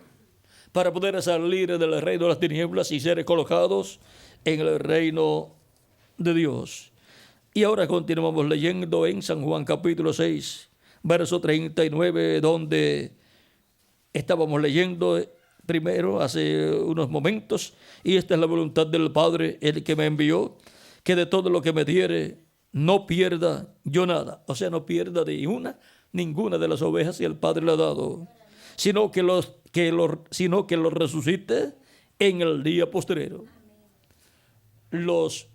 para poder salir del reino de las tinieblas y ser colocados en el reino de Dios. Y ahora continuamos leyendo en San Juan capítulo 6, verso 39, donde estábamos leyendo primero hace unos momentos. Y esta es la voluntad del Padre, el que me envió, que de todo lo que me diere no pierda yo nada. O sea, no pierda de ninguna de las ovejas que el Padre le ha dado, sino que los resucite en el día postrero. Los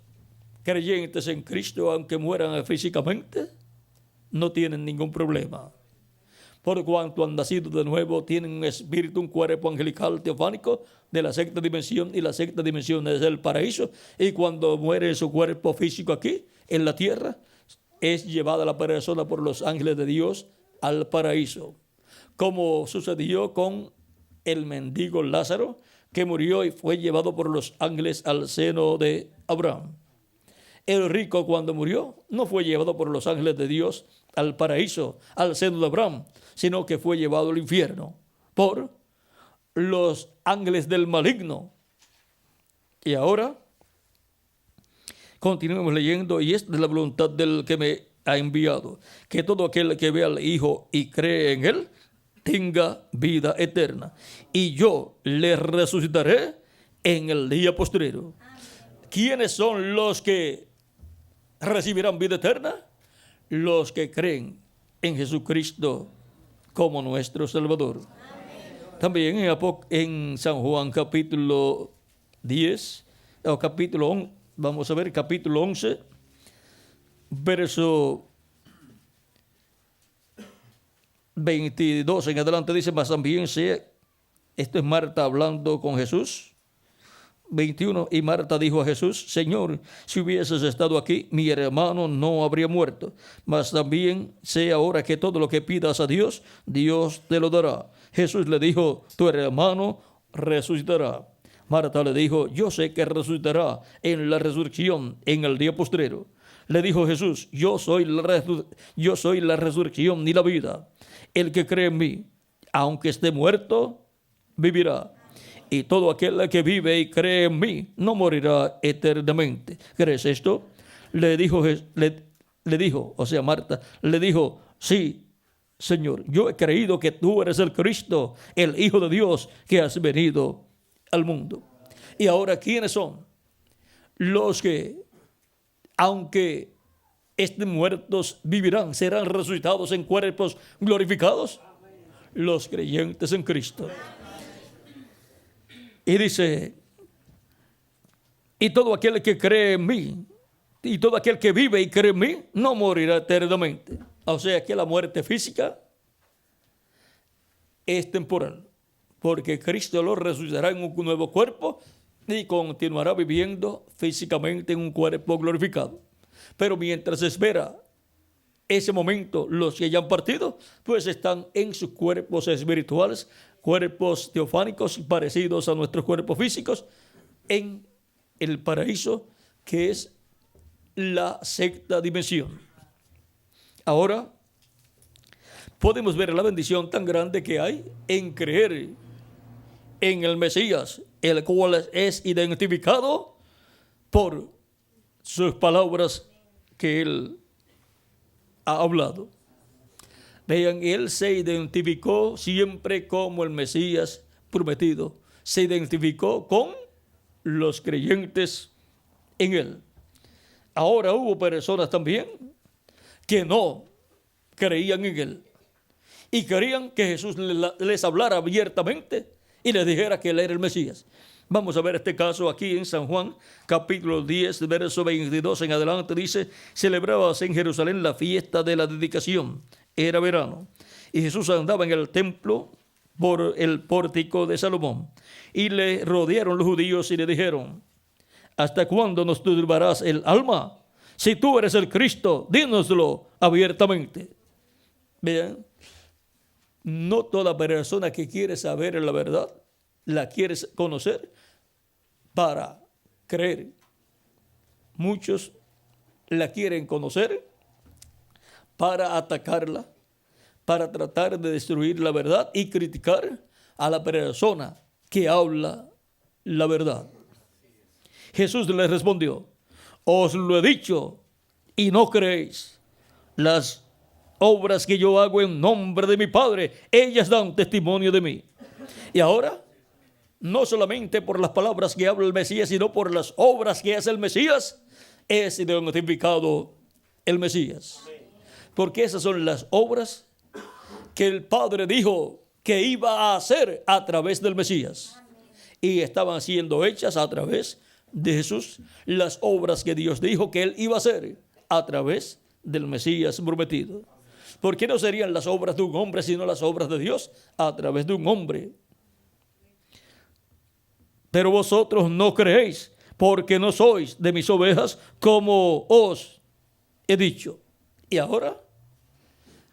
creyentes en Cristo, aunque mueran físicamente, no tienen ningún problema. Por cuanto han nacido de nuevo, tienen un espíritu, un cuerpo angelical teofánico de la sexta dimensión, y la sexta dimensión es el paraíso. Y cuando muere su cuerpo físico aquí, en la tierra, es llevada la persona por los ángeles de Dios al paraíso. Como sucedió con el mendigo Lázaro, que murió y fue llevado por los ángeles al seno de Abraham. El rico, cuando murió, no fue llevado por los ángeles de Dios al paraíso, al seno de Abraham, sino que fue llevado al infierno por los ángeles del maligno. Y ahora continuemos leyendo, y esta es la voluntad del que me ha enviado, que todo aquel que ve al Hijo y cree en Él tenga vida eterna, y yo le resucitaré en el día postrero. ¿Quiénes son los que recibirán vida eterna? Los que creen en Jesucristo como nuestro Salvador. Amén. También en San Juan capítulo 10, o capítulo 11, vamos a ver, capítulo 11, verso 22 en adelante, dice: mas también esto es Marta hablando con Jesús. 21, y Marta dijo a Jesús: Señor, si hubieses estado aquí, mi hermano no habría muerto. Mas también sé ahora que todo lo que pidas a Dios, Dios te lo dará. Jesús le dijo: tu hermano resucitará. Marta le dijo: yo sé que resucitará en la resurrección, en el día postrero. Le dijo Jesús: yo soy la resurrección y la vida. El que cree en mí, aunque esté muerto, vivirá. Y todo aquel que vive y cree en mí no morirá eternamente. ¿Crees esto? Le dijo, Marta le dijo: sí, Señor, yo he creído que tú eres el Cristo, el Hijo de Dios, que has venido al mundo. Y ahora, ¿quiénes son los que, aunque muertos vivirán, serán resucitados en cuerpos glorificados. Los creyentes en Cristo. Y dice, y todo aquel que cree en mí, y todo aquel que vive y cree en mí, no morirá eternamente. O sea que la muerte física es temporal, porque Cristo lo resucitará en un nuevo cuerpo y continuará viviendo físicamente en un cuerpo glorificado. Pero mientras espera ese momento, los que hayan partido, pues están en sus cuerpos espirituales, cuerpos teofánicos parecidos a nuestros cuerpos físicos, en el paraíso, que es la sexta dimensión. Ahora podemos ver la bendición tan grande que hay en creer en el Mesías, el cual es identificado por sus palabras que él ha hablado. Vean, él se identificó siempre como el Mesías prometido. Se identificó con los creyentes en él. Ahora hubo personas también que no creían en él y querían que Jesús les hablara abiertamente y les dijera que él era el Mesías. Vamos a ver este caso aquí en San Juan, capítulo 10, verso 22 en adelante. Dice, celebrábase en Jerusalén la fiesta de la dedicación. Era verano. Y Jesús andaba en el templo por el pórtico de Salomón. Y le rodearon los judíos y le dijeron, ¿hasta cuándo nos turbarás el alma? Si tú eres el Cristo, dínoslo abiertamente. Vean, no toda persona que quiere saber la verdad la quiere conocer para creer. Muchos la quieren conocer para atacarla, para tratar de destruir la verdad y criticar a la persona que habla la verdad. Jesús les respondió, os lo he dicho y no creéis. Las obras que yo hago en nombre de mi Padre, ellas dan testimonio de mí. Y ahora, no solamente por las palabras que habla el Mesías, sino por las obras que hace el Mesías, es identificado el Mesías. Porque esas son las obras que el Padre dijo que iba a hacer a través del Mesías. Y estaban siendo hechas a través de Jesús, las obras que Dios dijo que él iba a hacer a través del Mesías prometido. ¿Por qué no serían las obras de un hombre sino las obras de Dios a través de un hombre? Pero vosotros no creéis, porque no sois de mis ovejas, como os he dicho. Y ahora,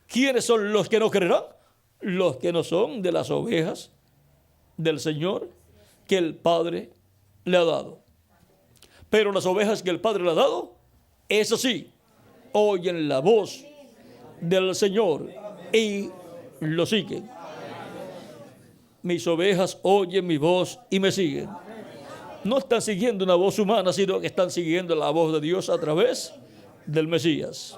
¿quiénes son los que no creerán? Los que no son de las ovejas del Señor que el Padre le ha dado. Pero las ovejas que el Padre le ha dado, eso sí, oyen la voz del Señor y lo siguen. Mis ovejas oyen mi voz y me siguen. No están siguiendo una voz humana, sino que están siguiendo la voz de Dios a través del Mesías.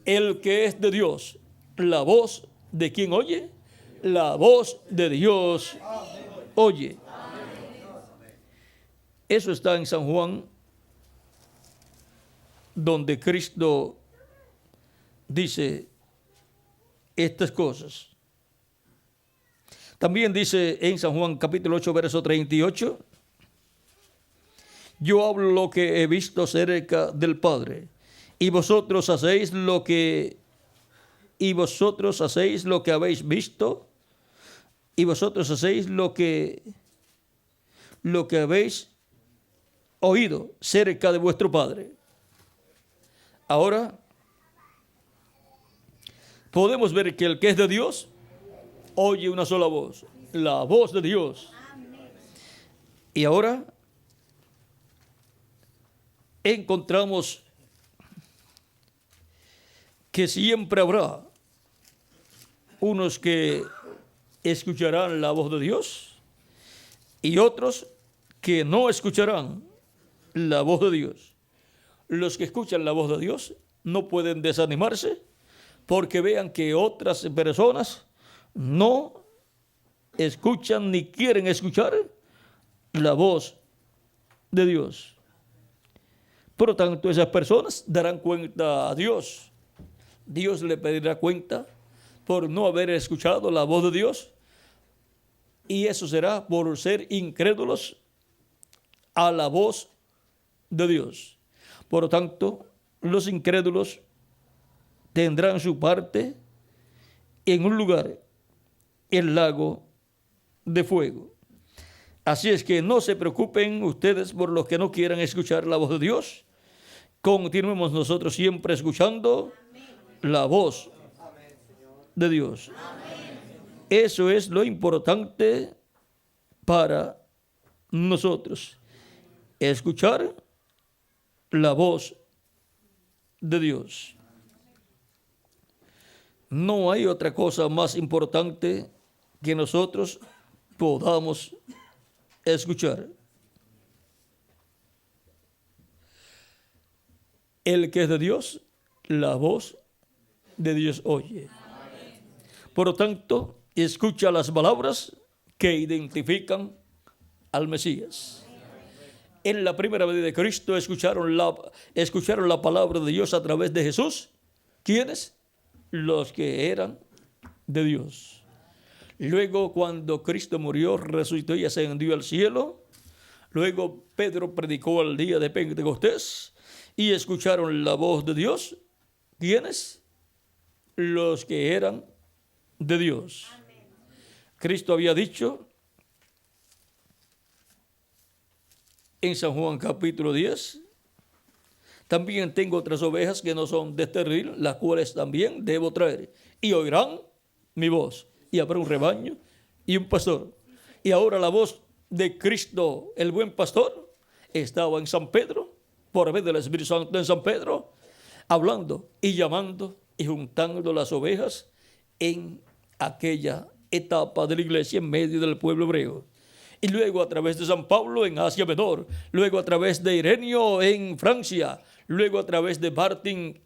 El que es de Dios, la voz de quien oye, la voz de Dios oye. Eso está en San Juan, donde Cristo dice estas cosas. También dice en San Juan capítulo 8, verso 38, yo hablo lo que he visto cerca del Padre, y vosotros hacéis lo que habéis visto, y vosotros hacéis lo que habéis oído cerca de vuestro Padre. Ahora podemos ver que el que es de Dios oye una sola voz, la voz de Dios. Y ahora encontramos que siempre habrá unos que escucharán la voz de Dios y otros que no escucharán la voz de Dios. Los que escuchan la voz de Dios no pueden desanimarse porque vean que otras personas no escuchan ni quieren escuchar la voz de Dios. Por lo tanto, esas personas darán cuenta a Dios. Dios le pedirá cuenta por no haber escuchado la voz de Dios. Y eso será por ser incrédulos a la voz de Dios. Por lo tanto, los incrédulos tendrán su parte en un lugar, el lago de fuego. Así es que no se preocupen ustedes por los que no quieran escuchar la voz de Dios. Continuemos nosotros siempre escuchando la voz de Dios. Eso es lo importante para nosotros. Escuchar la voz de Dios. No hay otra cosa más importante que nosotros podamos escuchar. El que es de Dios, la voz de Dios oye. Por lo tanto, escucha las palabras que identifican al Mesías. En la primera venida de Cristo escucharon la palabra de Dios a través de Jesús. ¿Quiénes? Los que eran de Dios. Luego, cuando Cristo murió, resucitó y ascendió al cielo, luego Pedro predicó al día de Pentecostés y escucharon la voz de Dios. ¿Quiénes? Los que eran de Dios. Cristo había dicho en San Juan capítulo 10, también tengo otras ovejas que no son de este redil, las cuales también debo traer, y oirán mi voz, y habrá un rebaño y un pastor. Y ahora la voz de Cristo, el buen pastor, estaba en San Pedro, por medio del Espíritu Santo en San Pedro, hablando y llamando y juntando las ovejas en aquella etapa de la iglesia en medio del pueblo hebreo. Y luego a través de San Pablo en Asia Menor, luego a través de Ireneo en Francia, luego a través de Martín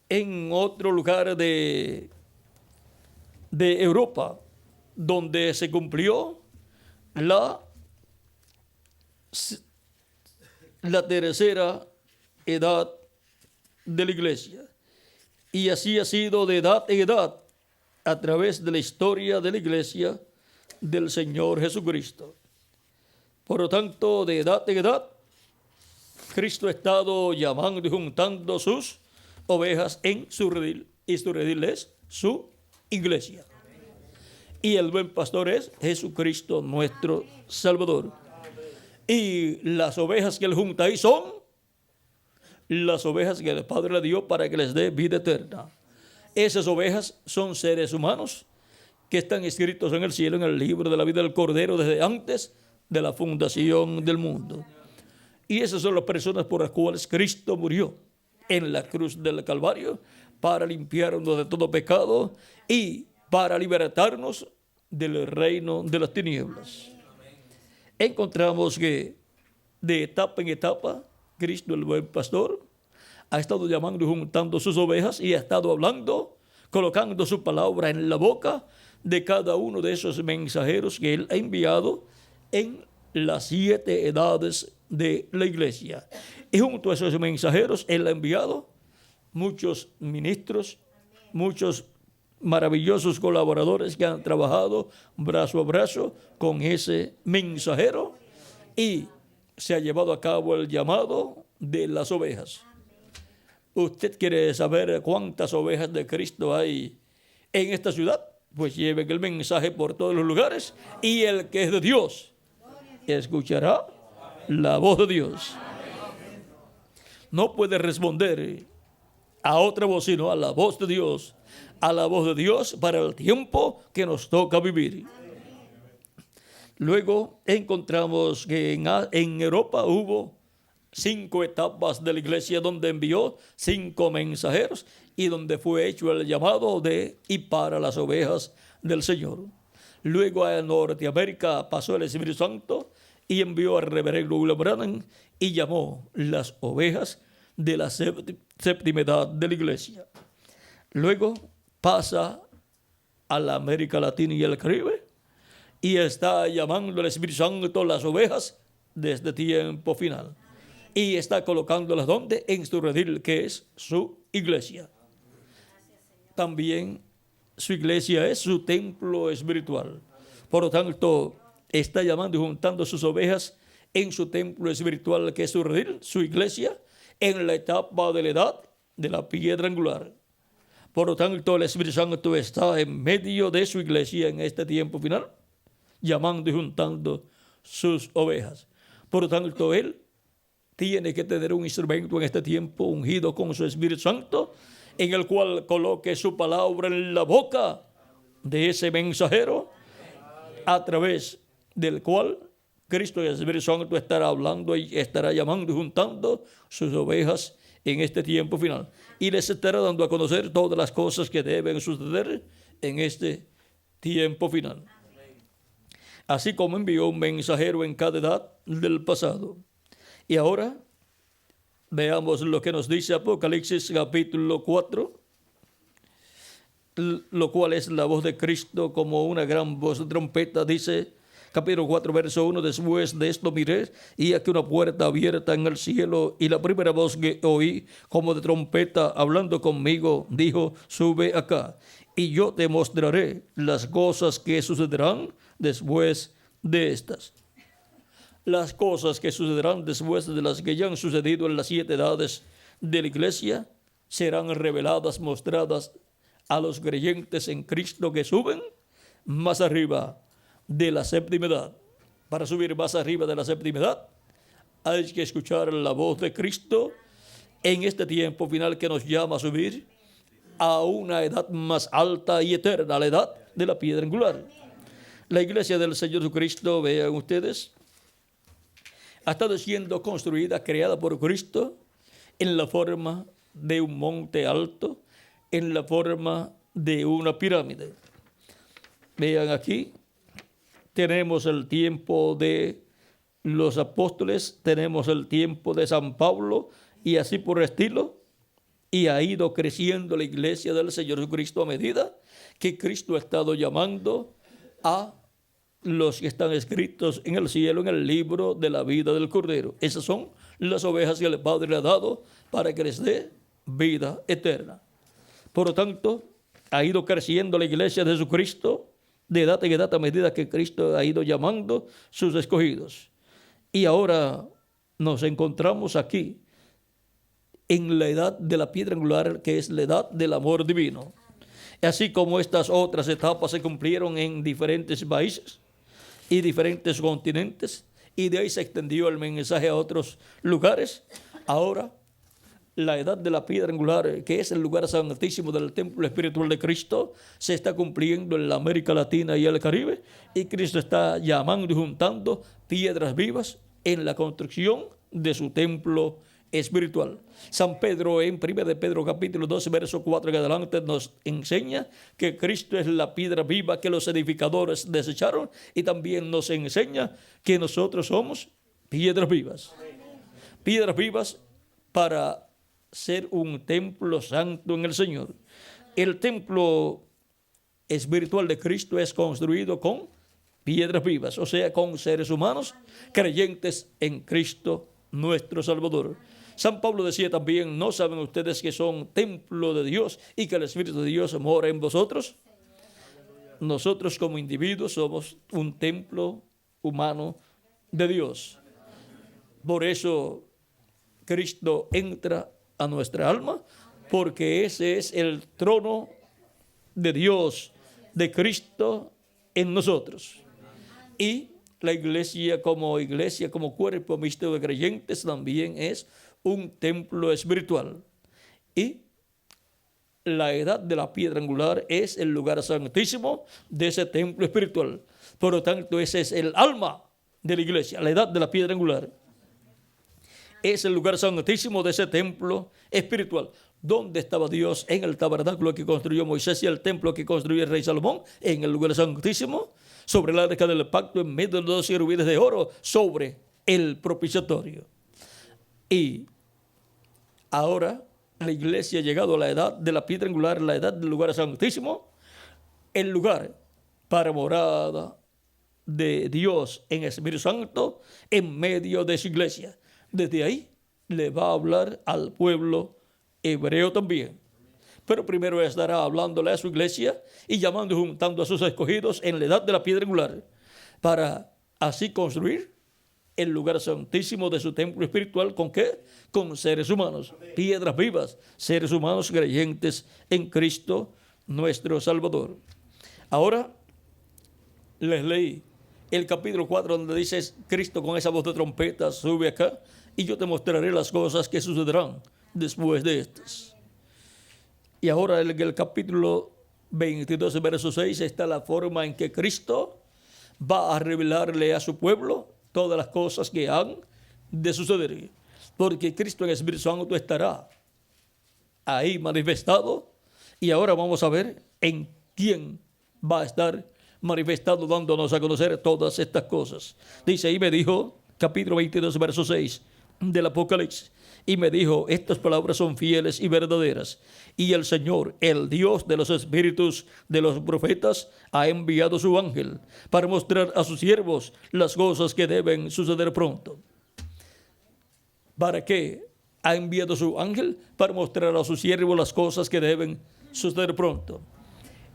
en otro lugar de Europa, donde se cumplió la tercera edad de la iglesia. Y así ha sido de edad en edad a través de la historia de la iglesia del Señor Jesucristo. Por lo tanto, de edad en edad, Cristo ha estado llamando y juntando sus ovejas en su redil, y su redil es su iglesia. Y el buen pastor es Jesucristo nuestro Salvador. Y las ovejas que él junta ahí son las ovejas que el Padre le dio para que les dé vida eterna. Esas ovejas son seres humanos que están escritos en el cielo, en el libro de la vida del Cordero, desde antes de la fundación del mundo. Y esas son las personas por las cuales Cristo murió en la cruz del Calvario, para limpiarnos de todo pecado y para libertarnos del reino de las tinieblas. Encontramos que de etapa en etapa, Cristo, el buen pastor, ha estado llamando y juntando sus ovejas y ha estado hablando, colocando su palabra en la boca de cada uno de esos mensajeros que él ha enviado en las 7 edades de la iglesia. Y junto a esos mensajeros él ha enviado muchos ministros, muchos maravillosos colaboradores que han trabajado brazo a brazo con ese mensajero, y se ha llevado a cabo el llamado de las ovejas. ¿Usted quiere saber cuántas ovejas de Cristo hay en esta ciudad? Pues lleven el mensaje por todos los lugares, y el que es de Dios escuchará la voz de Dios. No puede responder a otra voz sino a la voz de Dios, a la voz de Dios para el tiempo que nos toca vivir. Luego encontramos que en Europa hubo 5 etapas de la iglesia donde envió 5 mensajeros y donde fue hecho el llamado de y para las ovejas del Señor. Luego a Norteamérica pasó el Espíritu Santo y envió al reverendo William Branham y llamó las ovejas de la séptima edad de la iglesia. Luego pasa a la América Latina y el Caribe y está llamando el Espíritu Santo las ovejas de este tiempo final. Y está colocándolas donde, en su redil, que es su iglesia. También su iglesia es su templo espiritual. Por lo tanto, está llamando y juntando sus ovejas en su templo espiritual, que es su redil, su iglesia, en la etapa de la edad de la piedra angular. Por lo tanto, el Espíritu Santo está en medio de su iglesia en este tiempo final, llamando y juntando sus ovejas. Por lo tanto, Él tiene que tener un instrumento en este tiempo ungido con su Espíritu Santo, en el cual coloque su palabra en la boca de ese mensajero, a través del cual Cristo y el Espíritu Santo estará hablando y estará llamando y juntando sus ovejas en este tiempo final. Y les estará dando a conocer todas las cosas que deben suceder en este tiempo final. Así como envió un mensajero en cada edad del pasado. Y ahora veamos lo que nos dice Apocalipsis capítulo 4, lo cual es la voz de Cristo como una gran voz de trompeta. Dice capítulo 4, verso 1, después de esto miré y aquí una puerta abierta en el cielo, y la primera voz que oí como de trompeta hablando conmigo dijo, sube acá y yo te mostraré las cosas que sucederán después de estas. Las cosas que sucederán después de las que ya han sucedido en las 7 edades de la iglesia serán reveladas, mostradas a los creyentes en Cristo que suben más arriba de la séptima edad. Para subir más arriba de la séptima edad hay que escuchar la voz de Cristo en este tiempo final que nos llama a subir a una edad más alta y eterna, la edad de la piedra angular. La iglesia del Señor Jesucristo, vean ustedes, ha estado siendo construida, creada por Cristo en la forma de un monte alto, en la forma de una pirámide. Vean aquí, tenemos el tiempo de los apóstoles, tenemos el tiempo de San Pablo y así por estilo, y ha ido creciendo la iglesia del Señor Jesucristo a medida que Cristo ha estado llamando a los que están escritos en el cielo, en el libro de la vida del Cordero. Esas son las ovejas que el Padre le ha dado para que les dé vida eterna. Por lo tanto, ha ido creciendo la iglesia de Jesucristo de edad en edad a medida que Cristo ha ido llamando sus escogidos. Y ahora nos encontramos aquí en la edad de la piedra angular, que es la edad del amor divino. Así como estas otras etapas se cumplieron en diferentes países y diferentes continentes, y de ahí se extendió el mensaje a otros lugares, ahora la edad de la piedra angular, que es el lugar santísimo del templo espiritual de Cristo, se está cumpliendo en la América Latina y el Caribe, y Cristo está llamando y juntando piedras vivas en la construcción de su templo espiritual. San Pedro en 1 de Pedro capítulo 12 verso 4 en adelante nos enseña que Cristo es la piedra viva que los edificadores desecharon, y también nos enseña que nosotros somos piedras vivas. Piedras vivas para ser un templo santo en el Señor. El templo espiritual de Cristo es construido con piedras vivas, o sea, con seres humanos creyentes en Cristo nuestro Salvador. San Pablo decía también, ¿no saben ustedes que son templo de Dios y que el Espíritu de Dios mora en vosotros? Nosotros como individuos somos un templo humano de Dios. Por eso Cristo entra a nuestra alma, porque ese es el trono de Dios, de Cristo en nosotros. Y la iglesia, como cuerpo místico de creyentes, también es un templo espiritual. Y la edad de la piedra angular es el lugar santísimo de ese templo espiritual. Por lo tanto, ese es el alma de la iglesia, la edad de la piedra angular. Es el lugar santísimo de ese templo espiritual. ¿Dónde estaba Dios? En el tabernáculo que construyó Moisés y el templo que construyó el rey Salomón, en el lugar santísimo, sobre el arca del pacto, en medio de los 2 querubines de oro, sobre el propiciatorio. Y ahora la iglesia ha llegado a la edad de la piedra angular, la edad del lugar santísimo, el lugar para morada de Dios en el Espíritu Santo en medio de su iglesia. Desde ahí le va a hablar al pueblo hebreo también. Pero primero estará hablándole a su iglesia y llamando y juntando a sus escogidos en la edad de la piedra angular, para así construir el lugar santísimo de su templo espiritual. ¿Con qué? Con seres humanos, piedras vivas, seres humanos creyentes en Cristo nuestro Salvador. Ahora les leí el capítulo 4 donde dice Cristo con esa voz de trompeta sube acá y yo te mostraré las cosas que sucederán después de estas. Y ahora en el capítulo 22, verso 6 está la forma en que Cristo va a revelarle a su pueblo todas las cosas que han de suceder. Porque Cristo en el Espíritu Santo estará ahí manifestado. Y ahora vamos a ver en quién va a estar manifestado, dándonos a conocer todas estas cosas. Dice, y me dijo, capítulo 22, verso 6 del Apocalipsis, y me dijo, estas palabras son fieles y verdaderas, y el Señor, el Dios de los espíritus de los profetas, ha enviado su ángel para mostrar a sus siervos las cosas que deben suceder pronto. ¿Para qué ha enviado su ángel? Para mostrar a sus siervos las cosas que deben suceder pronto.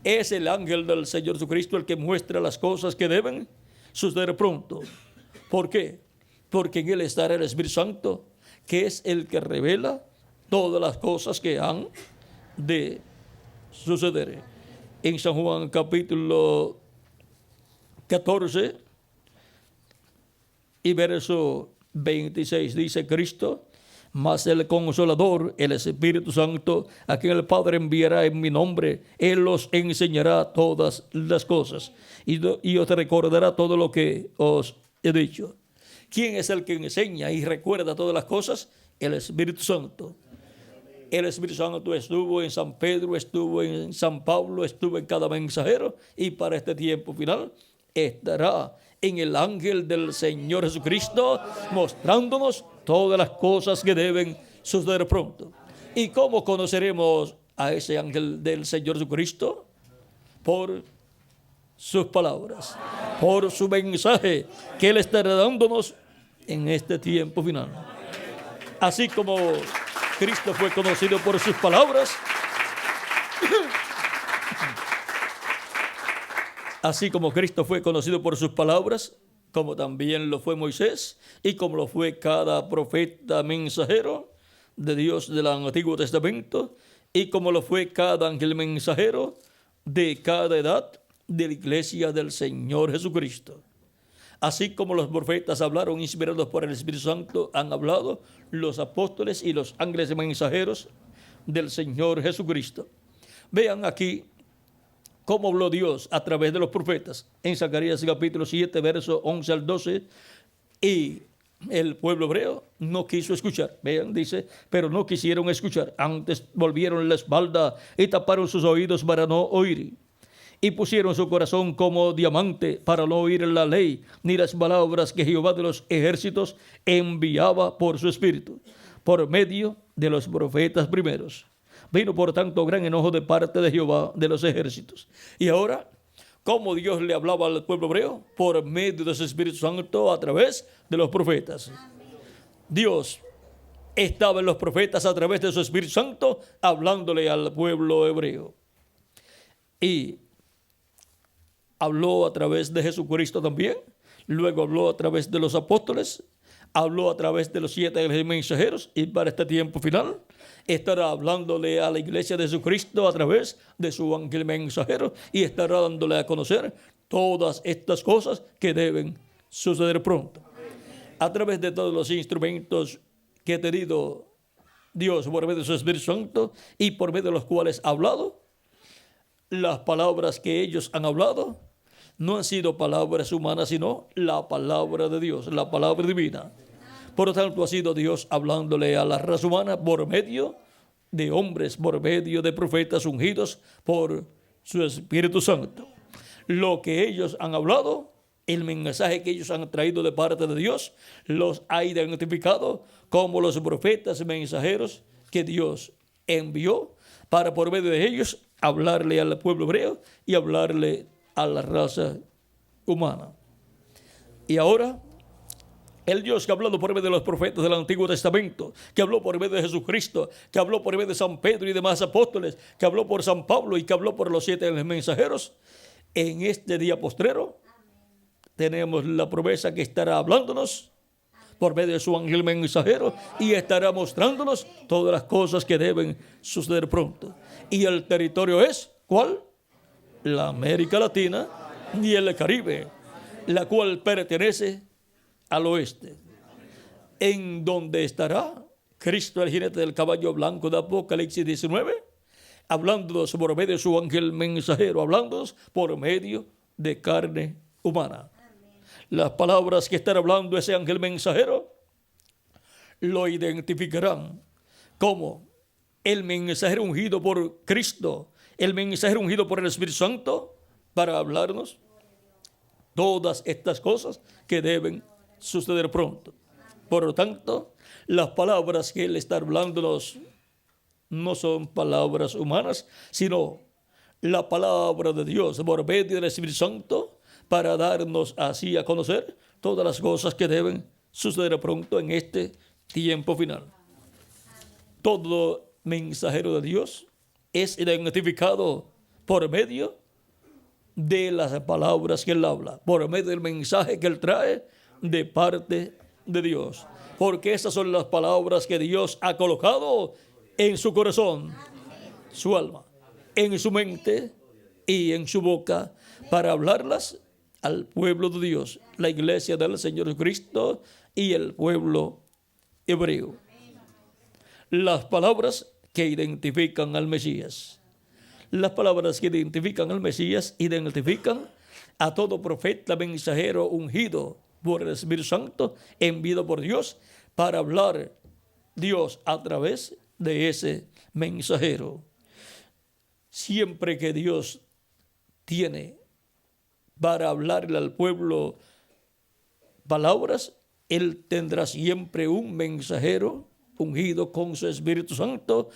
Es el ángel del Señor Jesucristo el que muestra las cosas que deben suceder pronto. ¿Por qué? Porque en él estará el Espíritu Santo, que es el que revela todas las cosas que han de suceder. En San Juan capítulo 14 y verso 26 dice Cristo, mas el Consolador, el Espíritu Santo, a quien el Padre enviará en mi nombre, Él os enseñará todas las cosas y os recordará todo lo que os he dicho. ¿Quién es el que enseña y recuerda todas las cosas? El Espíritu Santo. El Espíritu Santo estuvo en San Pedro, estuvo en San Pablo, estuvo en cada mensajero y para este tiempo final estará en el ángel del Señor Jesucristo mostrándonos todas las cosas que deben suceder pronto. ¿Y cómo conoceremos a ese ángel del Señor Jesucristo? Por sus palabras, por su mensaje que Él estará dándonos en este tiempo final. Así como Cristo fue conocido por sus palabras, así como Cristo fue conocido por sus palabras, como también lo fue Moisés y como lo fue cada profeta mensajero de Dios del Antiguo Testamento y como lo fue cada ángel mensajero de cada edad de la iglesia del Señor Jesucristo. Así como los profetas hablaron inspirados por el Espíritu Santo, han hablado los apóstoles y los ángeles mensajeros del Señor Jesucristo. Vean aquí cómo habló Dios a través de los profetas en Zacarías capítulo 7, verso 11 al 12, y el pueblo hebreo no quiso escuchar. Vean, dice, pero no quisieron escuchar, antes volvieron la espalda y taparon sus oídos para no oír. Y pusieron su corazón como diamante para no oír la ley, ni las palabras que Jehová de los ejércitos enviaba por su espíritu, por medio de los profetas primeros. Vino por tanto gran enojo de parte de Jehová de los ejércitos. Y ahora, ¿cómo Dios le hablaba al pueblo hebreo? Por medio de su Espíritu Santo a través de los profetas. Dios estaba en los profetas a través de su Espíritu Santo hablándole al pueblo hebreo. Y habló a través de Jesucristo también, luego habló a través de los apóstoles, habló a través de los 7 mensajeros y para este tiempo final estará hablándole a la iglesia de Jesucristo a través de su ángel mensajero y estará dándole a conocer todas estas cosas que deben suceder pronto. A través de todos los instrumentos que ha tenido Dios por medio de su Espíritu Santo y por medio de los cuales ha hablado, las palabras que ellos han hablado no han sido palabras humanas, sino la palabra de Dios, la palabra divina. Por lo tanto, ha sido Dios hablándole a la raza humana por medio de hombres, por medio de profetas ungidos por su Espíritu Santo. Lo que ellos han hablado, el mensaje que ellos han traído de parte de Dios, los ha identificado como los profetas mensajeros que Dios envió para por medio de ellos hablarle al pueblo hebreo y hablarle a la raza humana. Y ahora, el Dios que ha hablado por medio de los profetas del Antiguo Testamento, que habló por medio de Jesucristo, que habló por medio de San Pedro y demás apóstoles, que habló por San Pablo y que habló por los 7 mensajeros, en este día postrero tenemos la promesa que estará hablándonos por medio de su ángel mensajero y estará mostrándonos todas las cosas que deben suceder pronto. Y el territorio es, ¿cuál? La América Latina y el Caribe, la cual pertenece al oeste, en donde estará Cristo, el jinete del caballo blanco de Apocalipsis 19, hablándonos por medio de su ángel mensajero, hablándonos por medio de carne humana. Las palabras que estará hablando ese ángel mensajero lo identificarán como el mensajero ungido por Cristo, el mensajero ungido por el Espíritu Santo, para hablarnos todas estas cosas que deben suceder pronto. Por lo tanto, las palabras que Él está hablándonos no son palabras humanas, sino la palabra de Dios por medio del Espíritu Santo, para darnos así a conocer todas las cosas que deben suceder pronto en este tiempo final. Todo mensajero de Dios es identificado por medio de las palabras que Él habla, por medio del mensaje que Él trae de parte de Dios. Porque esas son las palabras que Dios ha colocado en su corazón, su alma, en su mente y en su boca, para hablarlas al pueblo de Dios, la iglesia del Señor Jesucristo y el pueblo hebreo. Las palabras que identifican al Mesías. Las palabras que identifican al Mesías identifican a todo profeta, mensajero ungido por el Espíritu Santo, enviado por Dios para hablar Dios a través de ese mensajero. Siempre que Dios tiene para hablarle al pueblo palabras, Él tendrá siempre un mensajero ungido con su Espíritu Santo,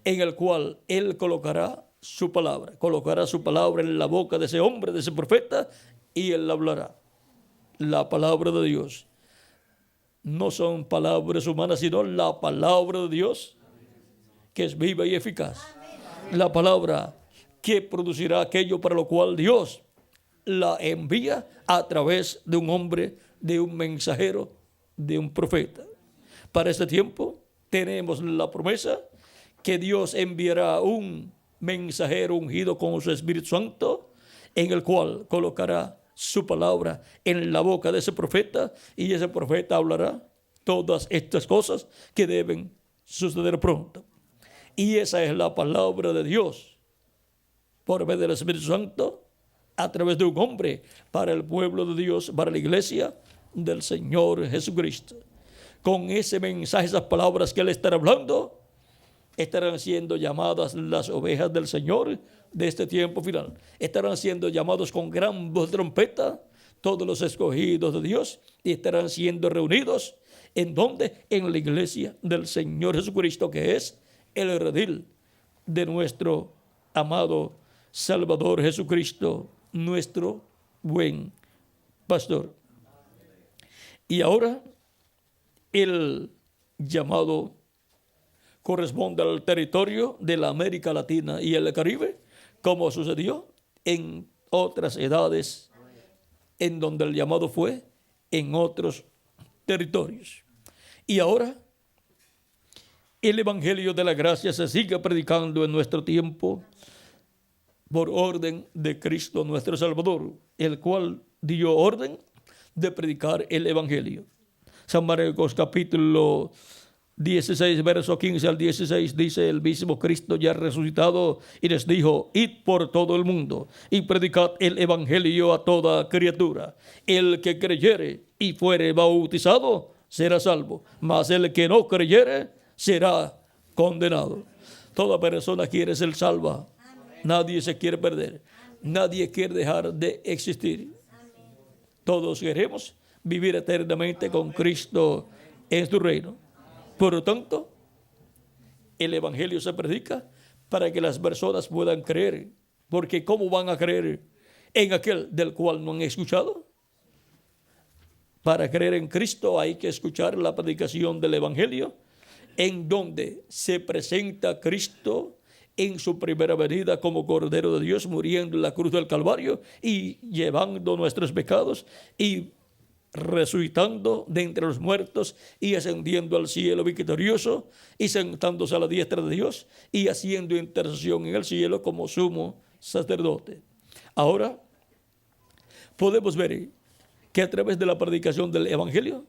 en el cual Él colocará su palabra en la boca de ese hombre, de ese profeta, y Él hablará la palabra de Dios. No son palabras humanas, sino la palabra de Dios, que es viva y eficaz. La palabra que producirá aquello para lo cual Dios la envía a través de un hombre, de un mensajero, de un profeta. Para este tiempo tenemos la promesa que Dios enviará un mensajero ungido con su Espíritu Santo, en el cual colocará su palabra en la boca de ese profeta, y ese profeta hablará todas estas cosas que deben suceder pronto. Y esa es la palabra de Dios por medio del Espíritu Santo, a través de un hombre, para el pueblo de Dios, para la iglesia del Señor Jesucristo. Con ese mensaje, esas palabras que Él estará hablando, estarán siendo llamadas las ovejas del Señor de este tiempo final. Estarán siendo llamados con gran voz de trompeta todos los escogidos de Dios, y estarán siendo reunidos ¿en dónde? En la iglesia del Señor Jesucristo, que es el redil de nuestro amado Salvador Jesucristo, nuestro buen pastor. Y ahora el llamado corresponde al territorio de la América Latina y el Caribe, como sucedió en otras edades, en donde el llamado fue en otros territorios. Y ahora el evangelio de la gracia se sigue predicando en nuestro tiempo por orden de Cristo nuestro Salvador, el cual dio orden de predicar el evangelio. San Marcos capítulo 16, verso 15 al 16, dice: el mismo Cristo ya resucitado, y les dijo: id por todo el mundo y predicad el evangelio a toda criatura. El que creyere y fuere bautizado será salvo, mas el que no creyere será condenado. Toda persona quiere ser salva. Nadie se quiere perder. Nadie quiere dejar de existir. Todos queremos vivir eternamente con Cristo en su reino. Por lo tanto, el evangelio se predica para que las personas puedan creer. Porque ¿cómo van a creer en aquel del cual no han escuchado? Para creer en Cristo hay que escuchar la predicación del Evangelio, en donde se presenta Cristo en su primera venida como Cordero de Dios, muriendo en la cruz del Calvario y llevando nuestros pecados y resucitando de entre los muertos y ascendiendo al cielo victorioso y sentándose a la diestra de Dios y haciendo intercesión en el cielo como sumo sacerdote. Ahora podemos ver que a través de la predicación del Evangelio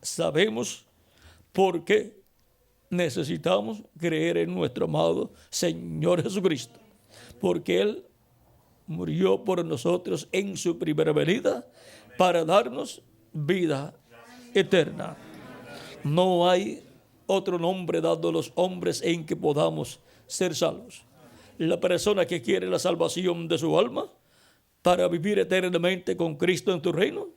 sabemos por qué necesitamos creer en nuestro amado Señor Jesucristo, porque Él murió por nosotros en su primera venida para darnos vida eterna. No hay otro nombre dado a los hombres en que podamos ser salvos. La persona que quiere la salvación de su alma para vivir eternamente con Cristo en tu reino,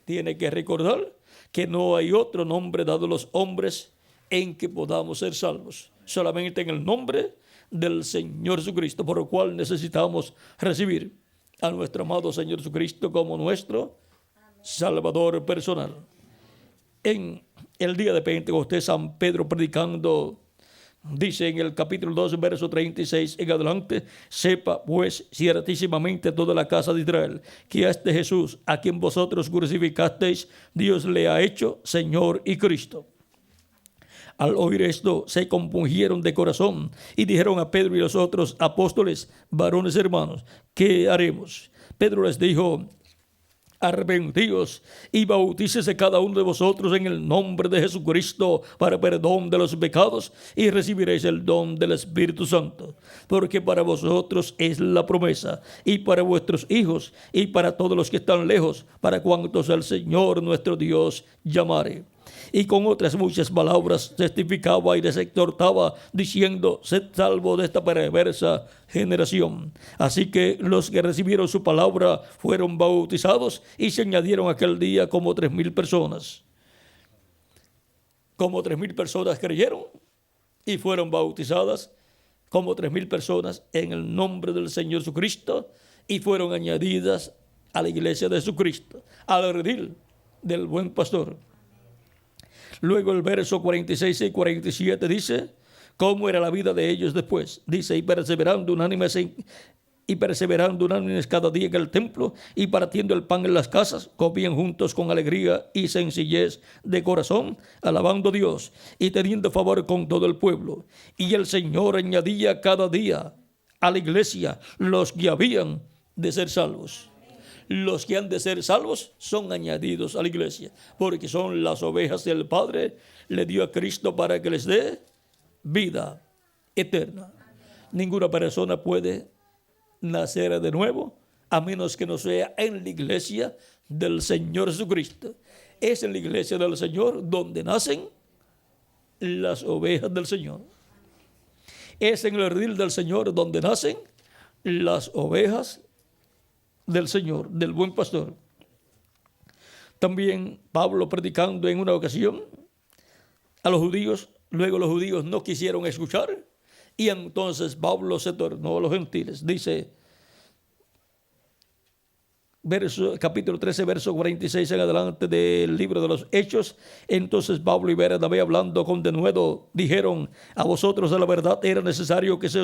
tiene que recordar que no hay otro nombre dado a los hombres en que podamos ser salvos, solamente en el nombre del Señor Jesucristo, por lo cual necesitamos recibir a nuestro amado Señor Jesucristo como nuestro Salvador personal. En el día de Pentecostés, San Pedro predicando, dice en el capítulo 2, verso 36 en adelante: sepa pues ciertísimamente toda la casa de Israel que a este Jesús, a quien vosotros crucificasteis, Dios le ha hecho Señor y Cristo. Al oír esto, se compungieron de corazón y dijeron a Pedro y los otros apóstoles: varones hermanos, ¿qué haremos? Pedro les dijo: arrepentíos y bautícese cada uno de vosotros en el nombre de Jesucristo para perdón de los pecados y recibiréis el don del Espíritu Santo, porque para vosotros es la promesa, y para vuestros hijos, y para todos los que están lejos, para cuantos el Señor nuestro Dios llamare. Y con otras muchas palabras testificaba y les exhortaba, diciendo: sed salvos de esta perversa generación. Así que los que recibieron su palabra fueron bautizados, y se añadieron aquel día como 3,000 personas. Como 3,000 personas creyeron y fueron bautizadas, como 3,000 personas en el nombre del Señor Jesucristo, y fueron añadidas a la iglesia de Jesucristo, al redil del buen pastor. Luego el verso 46 y 47 dice cómo era la vida de ellos después. Dice: y perseverando unánimes cada día en el templo, y partiendo el pan en las casas, comían juntos con alegría y sencillez de corazón, alabando a Dios y teniendo favor con todo el pueblo. Y el Señor añadía cada día a la iglesia los que habían de ser salvos. Los que han de ser salvos son añadidos a la iglesia, porque son las ovejas del Padre. Le dio a Cristo para que les dé vida eterna. Ninguna persona puede nacer de nuevo a menos que no sea en la iglesia del Señor Jesucristo. Es en la iglesia del Señor donde nacen las ovejas del Señor. Es en el redil del Señor donde nacen las ovejas del Señor, del buen pastor. También Pablo, predicando en una ocasión a los judíos, luego los judíos no quisieron escuchar, y entonces Pablo se tornó a los gentiles. Dice, capítulo 13, verso 46 en adelante del libro de los Hechos: entonces Pablo y Bernabé, hablando con denuedo, dijeron: a vosotros, a la verdad, era necesario que se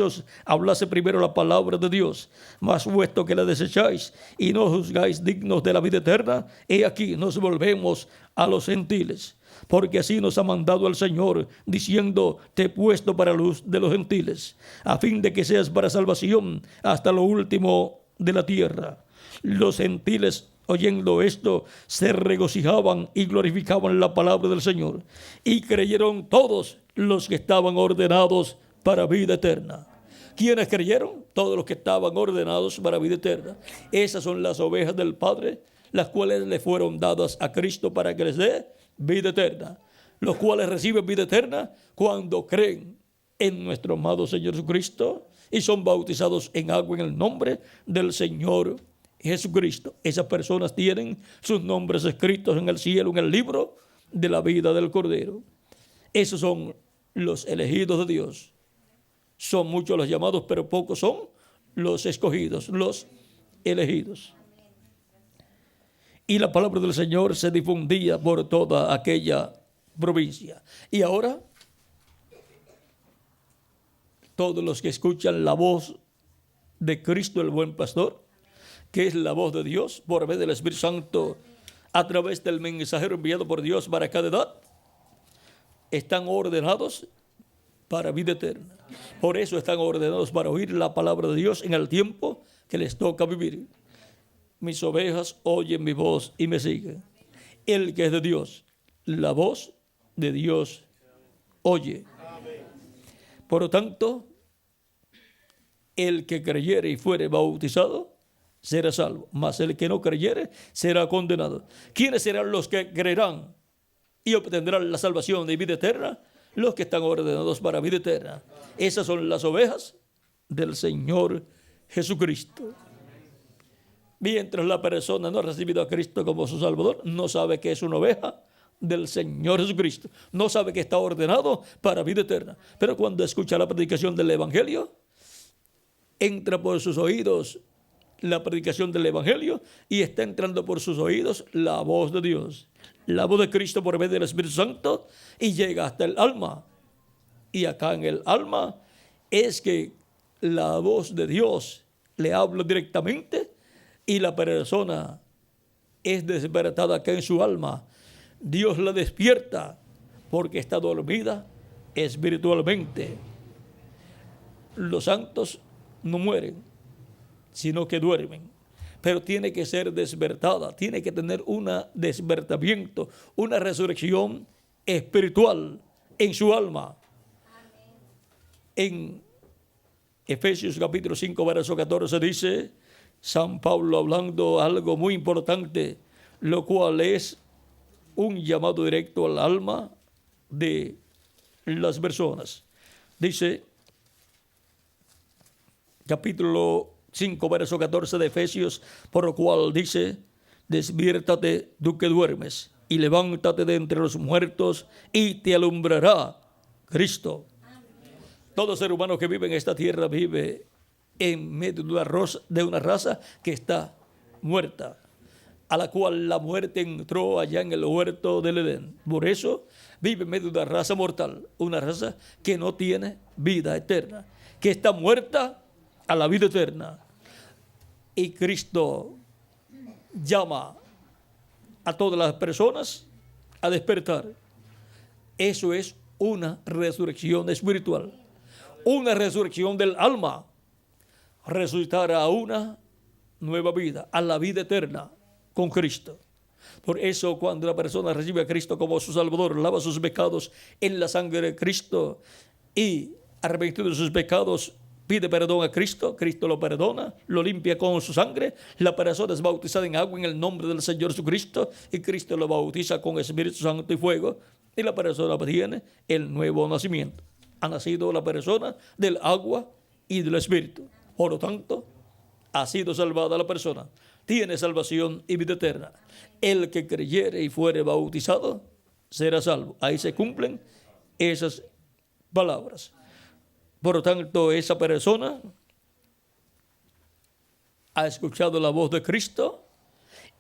os hablase primero la palabra de Dios, mas puesto que la desecháis y no juzgáis dignos de la vida eterna, he aquí nos volvemos a los gentiles. Porque así nos ha mandado el Señor, diciendo: te he puesto para luz de los gentiles, a fin de que seas para salvación hasta lo último de la tierra. Los gentiles, oyendo esto, se regocijaban y glorificaban la palabra del Señor, y creyeron todos los que estaban ordenados para vida eterna. ¿Quiénes creyeron? Todos los que estaban ordenados para vida eterna. Esas son las ovejas del Padre, las cuales le fueron dadas a Cristo para que les dé vida eterna, los cuales reciben vida eterna cuando creen en nuestro amado Señor Jesucristo y son bautizados en agua en el nombre del Señor Jesucristo. Esas personas tienen sus nombres escritos en el cielo, en el libro de la vida del Cordero. Esos son los elegidos de Dios. Son muchos los llamados, pero pocos son los escogidos, los elegidos. Y la palabra del Señor se difundía por toda aquella provincia. Y ahora, todos los que escuchan la voz de Cristo el buen pastor, que es la voz de Dios por medio del Espíritu Santo a través del mensajero enviado por Dios para cada edad, están ordenados para vida eterna. Por eso están ordenados para oír la palabra de Dios en el tiempo que les toca vivir. Mis ovejas oyen mi voz y me siguen. El que es de Dios, la voz de Dios oye. Por lo tanto, el que creyere y fuere bautizado será salvo, mas el que no creyere será condenado. ¿Quiénes serán los que creerán y obtendrán la salvación de vida eterna? Los que están ordenados para vida eterna. Esas son las ovejas del Señor Jesucristo. Mientras la persona no ha recibido a Cristo como su Salvador, no sabe que es una oveja del Señor Jesucristo. No sabe que está ordenado para vida eterna. Pero cuando escucha la predicación del Evangelio, entra por sus oídos la predicación del Evangelio y está entrando por sus oídos la voz de Dios, la voz de Cristo por medio del Espíritu Santo, y llega hasta el alma. Y acá en el alma es que la voz de Dios le habla directamente y la persona es despertada acá en su alma. Dios la despierta porque está dormida espiritualmente. Los santos no mueren, sino que duermen. Pero tiene que ser despertada, tiene que tener un despertamiento, una resurrección espiritual en su alma. En Efesios capítulo 5, verso 14 dice San Pablo hablando algo muy importante, lo cual es un llamado directo al alma de las personas. Dice, capítulo 5, verso 14 de Efesios, por lo cual dice, despiértate tú que duermes y levántate de entre los muertos y te alumbrará Cristo. Todo ser humano que vive en esta tierra vive en medio de una raza que está muerta, a la cual la muerte entró allá en el huerto del Edén. Por eso vive en medio de una raza mortal, una raza que no tiene vida eterna, que está muerta a la vida eterna. Y Cristo llama a todas las personas a despertar. Eso es una resurrección espiritual, una resurrección del alma, resucitar a una nueva vida, a la vida eterna con Cristo. Por eso cuando la persona recibe a Cristo como su Salvador, lava sus pecados en la sangre de Cristo y arrepentido de sus pecados, pide perdón a Cristo, Cristo lo perdona, lo limpia con su sangre, la persona es bautizada en agua en el nombre del Señor Jesucristo y Cristo lo bautiza con Espíritu Santo y fuego y la persona tiene el nuevo nacimiento. Ha nacido la persona del agua y del Espíritu. Por lo tanto, ha sido salvada la persona, tiene salvación y vida eterna. El que creyere y fuere bautizado será salvo. Ahí se cumplen esas palabras. Por lo tanto, esa persona ha escuchado la voz de Cristo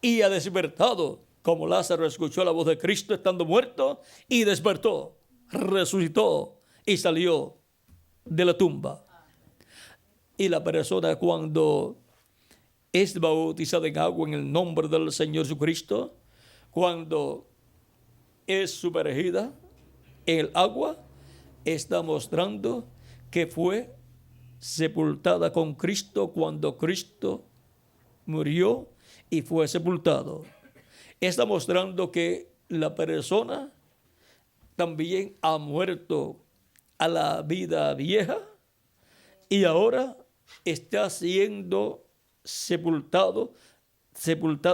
y ha despertado, como Lázaro escuchó la voz de Cristo estando muerto y despertó, resucitó y salió de la tumba. Y la persona cuando es bautizada en agua en el nombre del Señor Jesucristo, cuando es sumergida en el agua, está mostrando que fue sepultada con Cristo cuando Cristo murió y fue sepultado. Está mostrando que la persona también ha muerto a la vida vieja y ahora está siendo sepultada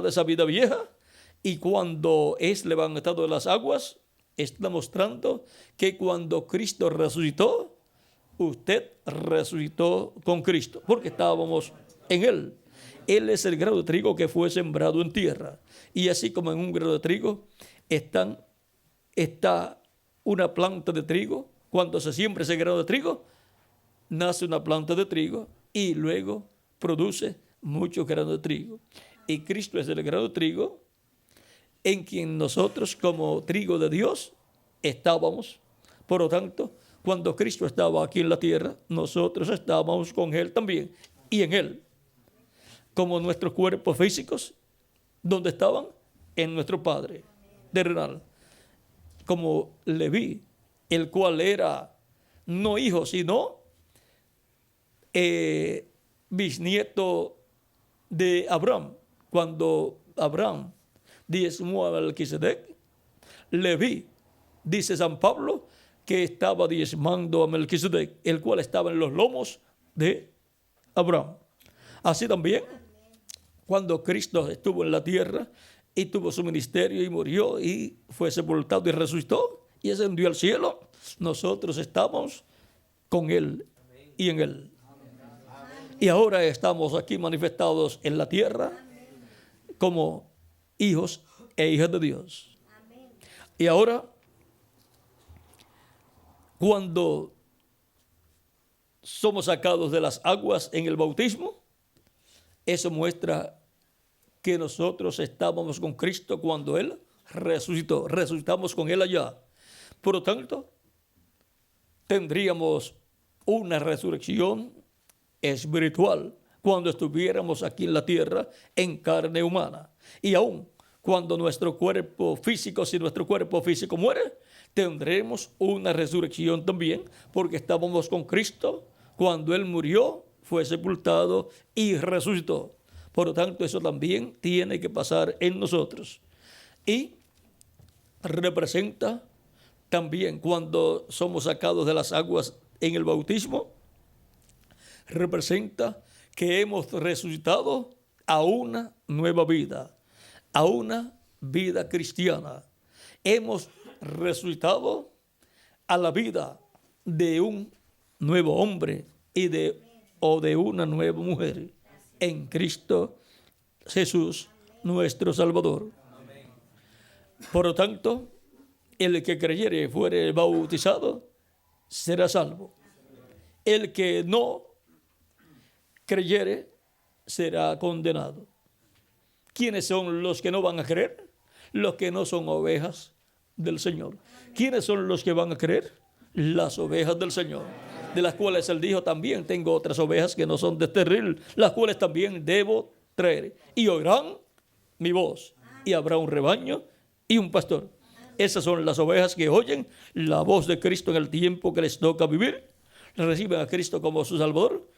esa vida vieja, y cuando es levantado de las aguas, está mostrando que cuando Cristo resucitó, usted resucitó con Cristo, porque estábamos en Él. Él es el grano de trigo que fue sembrado en tierra, y así como en un grano de trigo está una planta de trigo. Cuando se siembra ese grano de trigo, nace una planta de trigo y luego produce muchos granos de trigo. Y Cristo es el grano de trigo en quien nosotros como trigo de Dios estábamos. Por lo tanto, cuando Cristo estaba aquí en la tierra, nosotros estábamos con Él también y en Él. Como nuestros cuerpos físicos, ¿dónde estaban? En nuestro Padre terrenal. Como Leví, el cual era no hijo, sino bisnieto de Abraham. Cuando Abraham diezmó a Melquisedec, Leví, dice San Pablo, que estaba diezmando a Melquisedec, el cual estaba en los lomos de Abraham. Así también, cuando Cristo estuvo en la tierra y tuvo su ministerio y murió y fue sepultado y resucitó y ascendió al cielo, nosotros estamos con Él y en Él. Y ahora estamos aquí manifestados en la tierra como hijos e hijas de Dios. Y ahora, cuando somos sacados de las aguas en el bautismo, eso muestra que nosotros estábamos con Cristo cuando Él resucitó. Resucitamos con Él allá. Por lo tanto, tendríamos una resurrección espiritual cuando estuviéramos aquí en la tierra en carne humana. Y aún cuando nuestro cuerpo físico, si nuestro cuerpo físico muere, tendremos una resurrección también, porque estábamos con Cristo cuando Él murió, fue sepultado y resucitó. Por lo tanto, eso también tiene que pasar en nosotros. Y representa también cuando somos sacados de las aguas en el bautismo, representa que hemos resucitado a una nueva vida, a una vida cristiana. Hemos resucitado a la vida de un nuevo hombre o de una nueva mujer en Cristo Jesús, nuestro Salvador. Por lo tanto, el que creyere y fuere bautizado será salvo. El que no creyere será condenado. ¿Quiénes son los que no van a creer? Los que no son ovejas del Señor. ¿Quiénes son los que van a creer? Las ovejas del Señor, de las cuales Él dijo: también tengo otras ovejas que no son de este redil, las cuales también debo traer, y oirán mi voz, y habrá un rebaño y un pastor. Esas son las ovejas que oyen la voz de Cristo en el tiempo que les toca vivir, reciben a Cristo como su Salvador,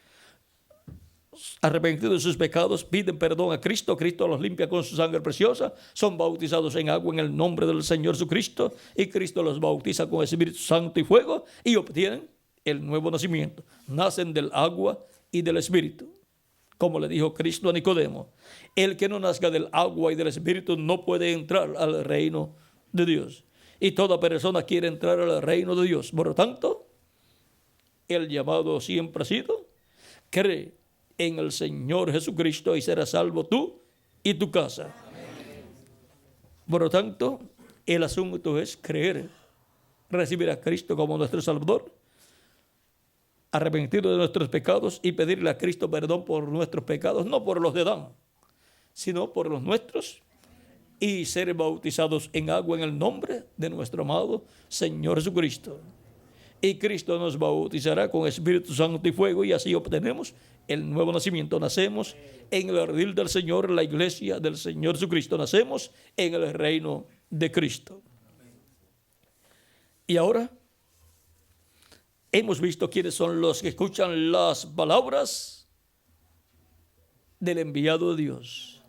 arrepentidos de sus pecados, piden perdón a Cristo, Cristo los limpia con su sangre preciosa, son bautizados en agua en el nombre del Señor Jesucristo, y Cristo los bautiza con Espíritu Santo y fuego, y obtienen el nuevo nacimiento. Nacen del agua y del Espíritu. Como le dijo Cristo a Nicodemo: el que no nazca del agua y del Espíritu no puede entrar al reino de Dios. Y toda persona quiere entrar al reino de Dios. Por lo tanto, el llamado siempre ha sido: cree en el Señor Jesucristo y serás salvo tú y tu casa. Amén. Por lo tanto, el asunto es creer, recibir a Cristo como nuestro Salvador, arrepentirnos de nuestros pecados y pedirle a Cristo perdón por nuestros pecados, no por los de Adán, sino por los nuestros, y ser bautizados en agua en el nombre de nuestro amado Señor Jesucristo. Y Cristo nos bautizará con Espíritu Santo y fuego, y así obtenemos el nuevo nacimiento. Nacemos en el redil del Señor, la iglesia del Señor Jesucristo. Nacemos en el reino de Cristo. Y ahora hemos visto quiénes son los que escuchan las palabras del enviado de Dios,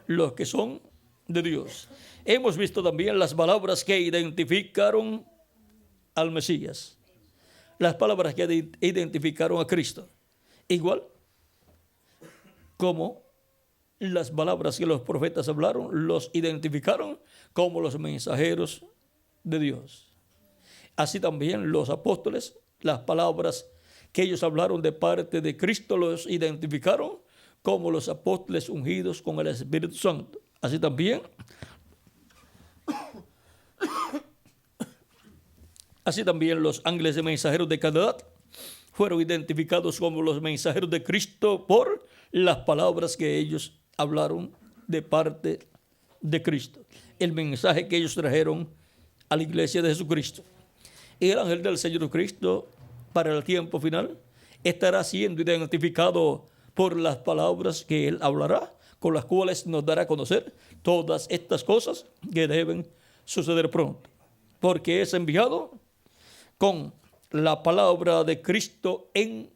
los que son de Dios. Hemos visto también las palabras que identificaron al Mesías, las palabras que identificaron a Cristo, igual como las palabras que los profetas hablaron los identificaron como los mensajeros de Dios. Así también los apóstoles, las palabras que ellos hablaron de parte de Cristo los identificaron como los apóstoles ungidos con el Espíritu Santo. Así también los ángeles y mensajeros de cada edad fueron identificados como los mensajeros de Cristo por las palabras que ellos hablaron de parte de Cristo, el mensaje que ellos trajeron a la iglesia de Jesucristo. Y el ángel del Señor Cristo, para el tiempo final, estará siendo identificado por las palabras que Él hablará, con las cuales nos dará a conocer todas estas cosas que deben suceder pronto. Porque es enviado con la palabra de Cristo en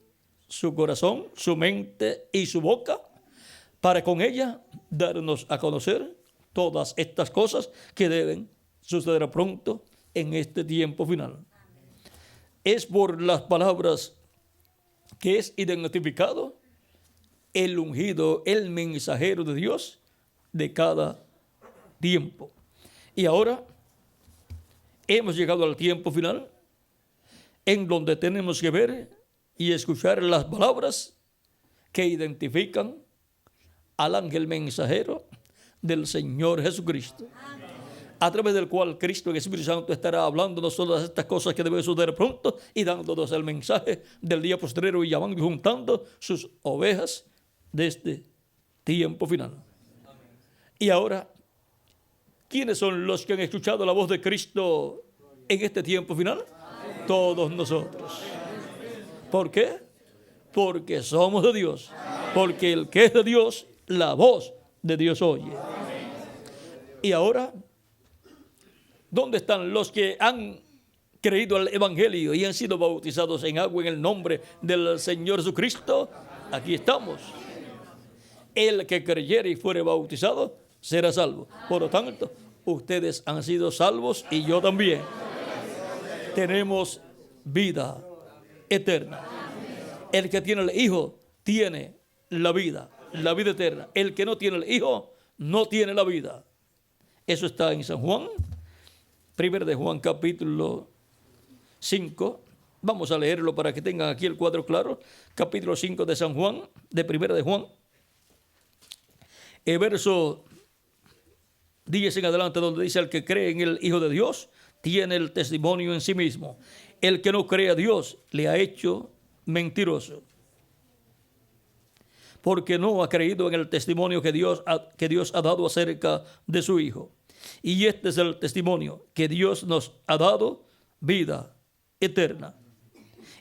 su corazón, su mente y su boca, para con ella darnos a conocer todas estas cosas que deben suceder pronto en este tiempo final. Es por las palabras que es identificado el ungido, el mensajero de Dios de cada tiempo. Y ahora hemos llegado al tiempo final, en donde tenemos que ver y escuchar las palabras que identifican al ángel mensajero del Señor Jesucristo, a través del cual Cristo, el Espíritu Santo, estará hablándonos todas estas cosas que deben suceder pronto y dándonos el mensaje del día postrero y llamando y juntando sus ovejas de este tiempo final. Y ahora, ¿quiénes son los que han escuchado la voz de Cristo en este tiempo final? Todos nosotros. ¿Por qué? Porque somos de Dios. Porque el que es de Dios, la voz de Dios oye. Y ahora, ¿dónde están los que han creído al Evangelio y han sido bautizados en agua en el nombre del Señor Jesucristo? Aquí estamos. El que creyere y fuere bautizado será salvo. Por lo tanto, ustedes han sido salvos y yo también. Tenemos vida eterna. El que tiene el Hijo tiene la vida eterna. El que no tiene el Hijo no tiene la vida. Eso está en San Juan, 1 de Juan capítulo 5. Vamos a leerlo para que tengan aquí el cuadro claro. Capítulo 5 de San Juan, de 1 de Juan. El verso 10 en adelante, donde dice: el que cree en el Hijo de Dios tiene el testimonio en sí mismo. El que no cree a Dios le ha hecho mentiroso, porque no ha creído en el testimonio que Dios ha dado acerca de su Hijo. Y este es el testimonio, que Dios nos ha dado vida eterna.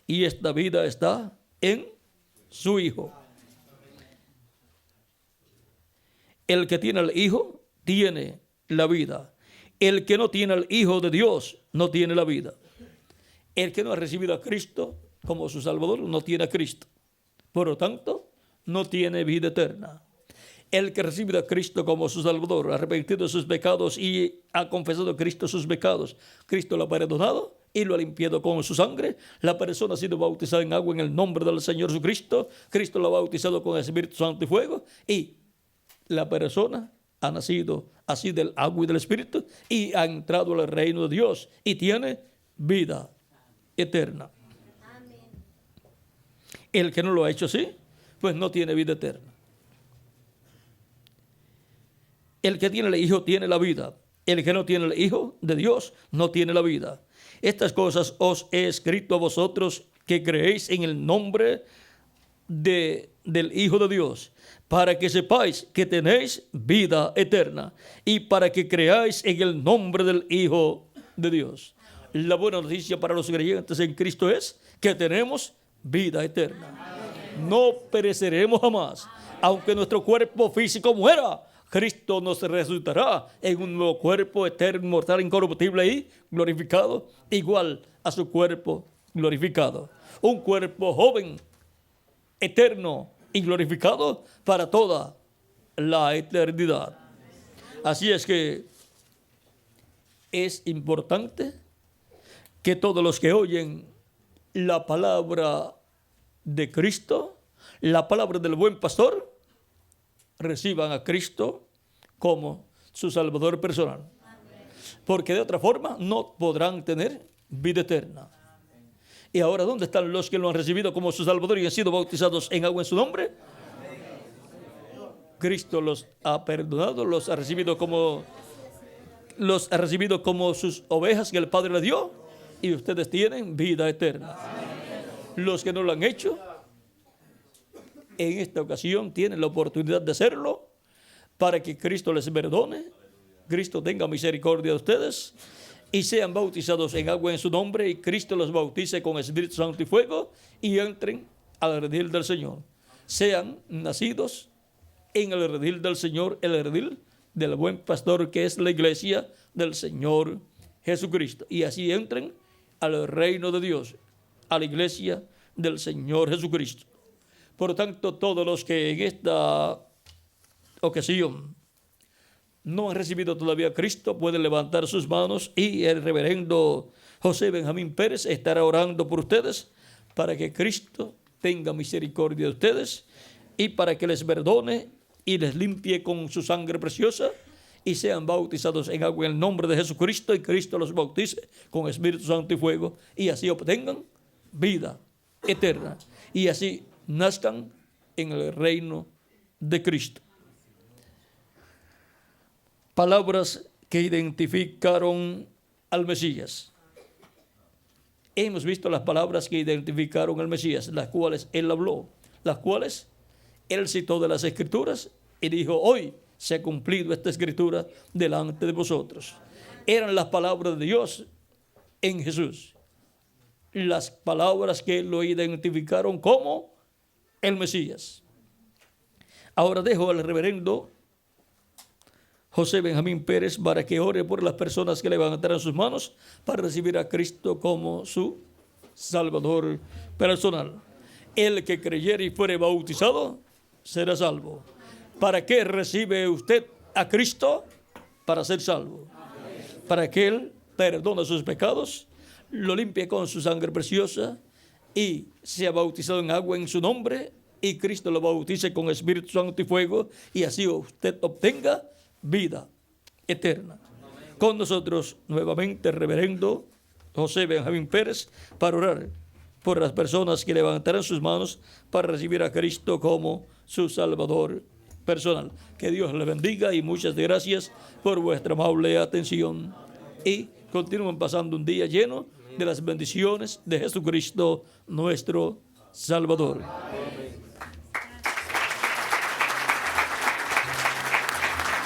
Y esta vida está en su Hijo. El que tiene al Hijo tiene la vida. El que no tiene al Hijo de Dios no tiene la vida. El que no ha recibido a Cristo como su Salvador no tiene a Cristo. Por lo tanto, no tiene vida eterna. El que recibe a Cristo como su Salvador, arrepentido de sus pecados y ha confesado a Cristo sus pecados, Cristo lo ha perdonado y lo ha limpiado con su sangre. La persona ha sido bautizada en agua en el nombre del Señor Jesucristo. Cristo lo ha bautizado con el Espíritu Santo y fuego. Y la persona ha nacido así del agua y del Espíritu y ha entrado al reino de Dios y tiene vida eterna. El que no lo ha hecho así, pues no tiene vida eterna. El que tiene el Hijo tiene la vida. El que no tiene el Hijo de Dios no tiene la vida. Estas cosas os he escrito a vosotros que creéis en el nombre del Hijo de Dios, para que sepáis que tenéis vida eterna y para que creáis en el nombre del Hijo de Dios. La buena noticia para los creyentes en Cristo es que tenemos vida eterna. No pereceremos jamás. Aunque nuestro cuerpo físico muera, Cristo nos resucitará en un nuevo cuerpo eterno, mortal, incorruptible y glorificado, igual a su cuerpo glorificado. Un cuerpo joven, eterno y glorificado para toda la eternidad. Así es que es importante que todos los que oyen la palabra de Cristo, la palabra del buen pastor, reciban a Cristo como su Salvador personal. Porque de otra forma no podrán tener vida eterna. Y ahora, ¿dónde están los que lo han recibido como su Salvador y han sido bautizados en agua en su nombre? Cristo los ha perdonado, los ha recibido como sus ovejas que el Padre le dio, y ustedes tienen vida eterna. Los que no lo han hecho, en esta ocasión tienen la oportunidad de hacerlo para que Cristo les perdone Cristo tenga misericordia de ustedes y sean bautizados en agua en su nombre, y Cristo los bautice con Espíritu Santo y fuego, y entren al redil del Señor. Sean nacidos en el redil del Señor, el redil del buen pastor, que es la iglesia del Señor Jesucristo, y así entren al reino de Dios, a la iglesia del Señor Jesucristo. Por tanto, todos los que en esta ocasión no han recibido todavía a Cristo pueden levantar sus manos, y el reverendo José Benjamín Pérez estará orando por ustedes para que Cristo tenga misericordia de ustedes y para que les perdone y les limpie con su sangre preciosa, y sean bautizados en agua en el nombre de Jesucristo, y Cristo los bautice con Espíritu Santo y fuego, y así obtengan vida eterna, y así nazcan en el reino de Cristo. Palabras que identificaron al Mesías. Hemos visto las palabras que identificaron al Mesías, las cuales él habló, las cuales él citó de las Escrituras y dijo: hoy se ha cumplido esta Escritura delante de vosotros. Eran las palabras de Dios en Jesús, las palabras que lo identificaron como el Mesías. Ahora dejo al reverendo José Benjamín Pérez para que ore por las personas que levantarán sus manos para recibir a Cristo como su Salvador personal. El que creyere y fuere bautizado será salvo. ¿Para qué recibe usted a Cristo? Para ser salvo. Para que Él perdone sus pecados, lo limpie con su sangre preciosa y sea bautizado en agua en su nombre, y Cristo lo bautice con Espíritu Santo y fuego, y así usted obtenga vida eterna. Con nosotros nuevamente el reverendo José Benjamín Pérez para orar por las personas que levantarán sus manos para recibir a Cristo como su Salvador personal. Que Dios le bendiga y muchas gracias por vuestra amable atención, y continúen pasando un día lleno de las bendiciones de Jesucristo nuestro Salvador.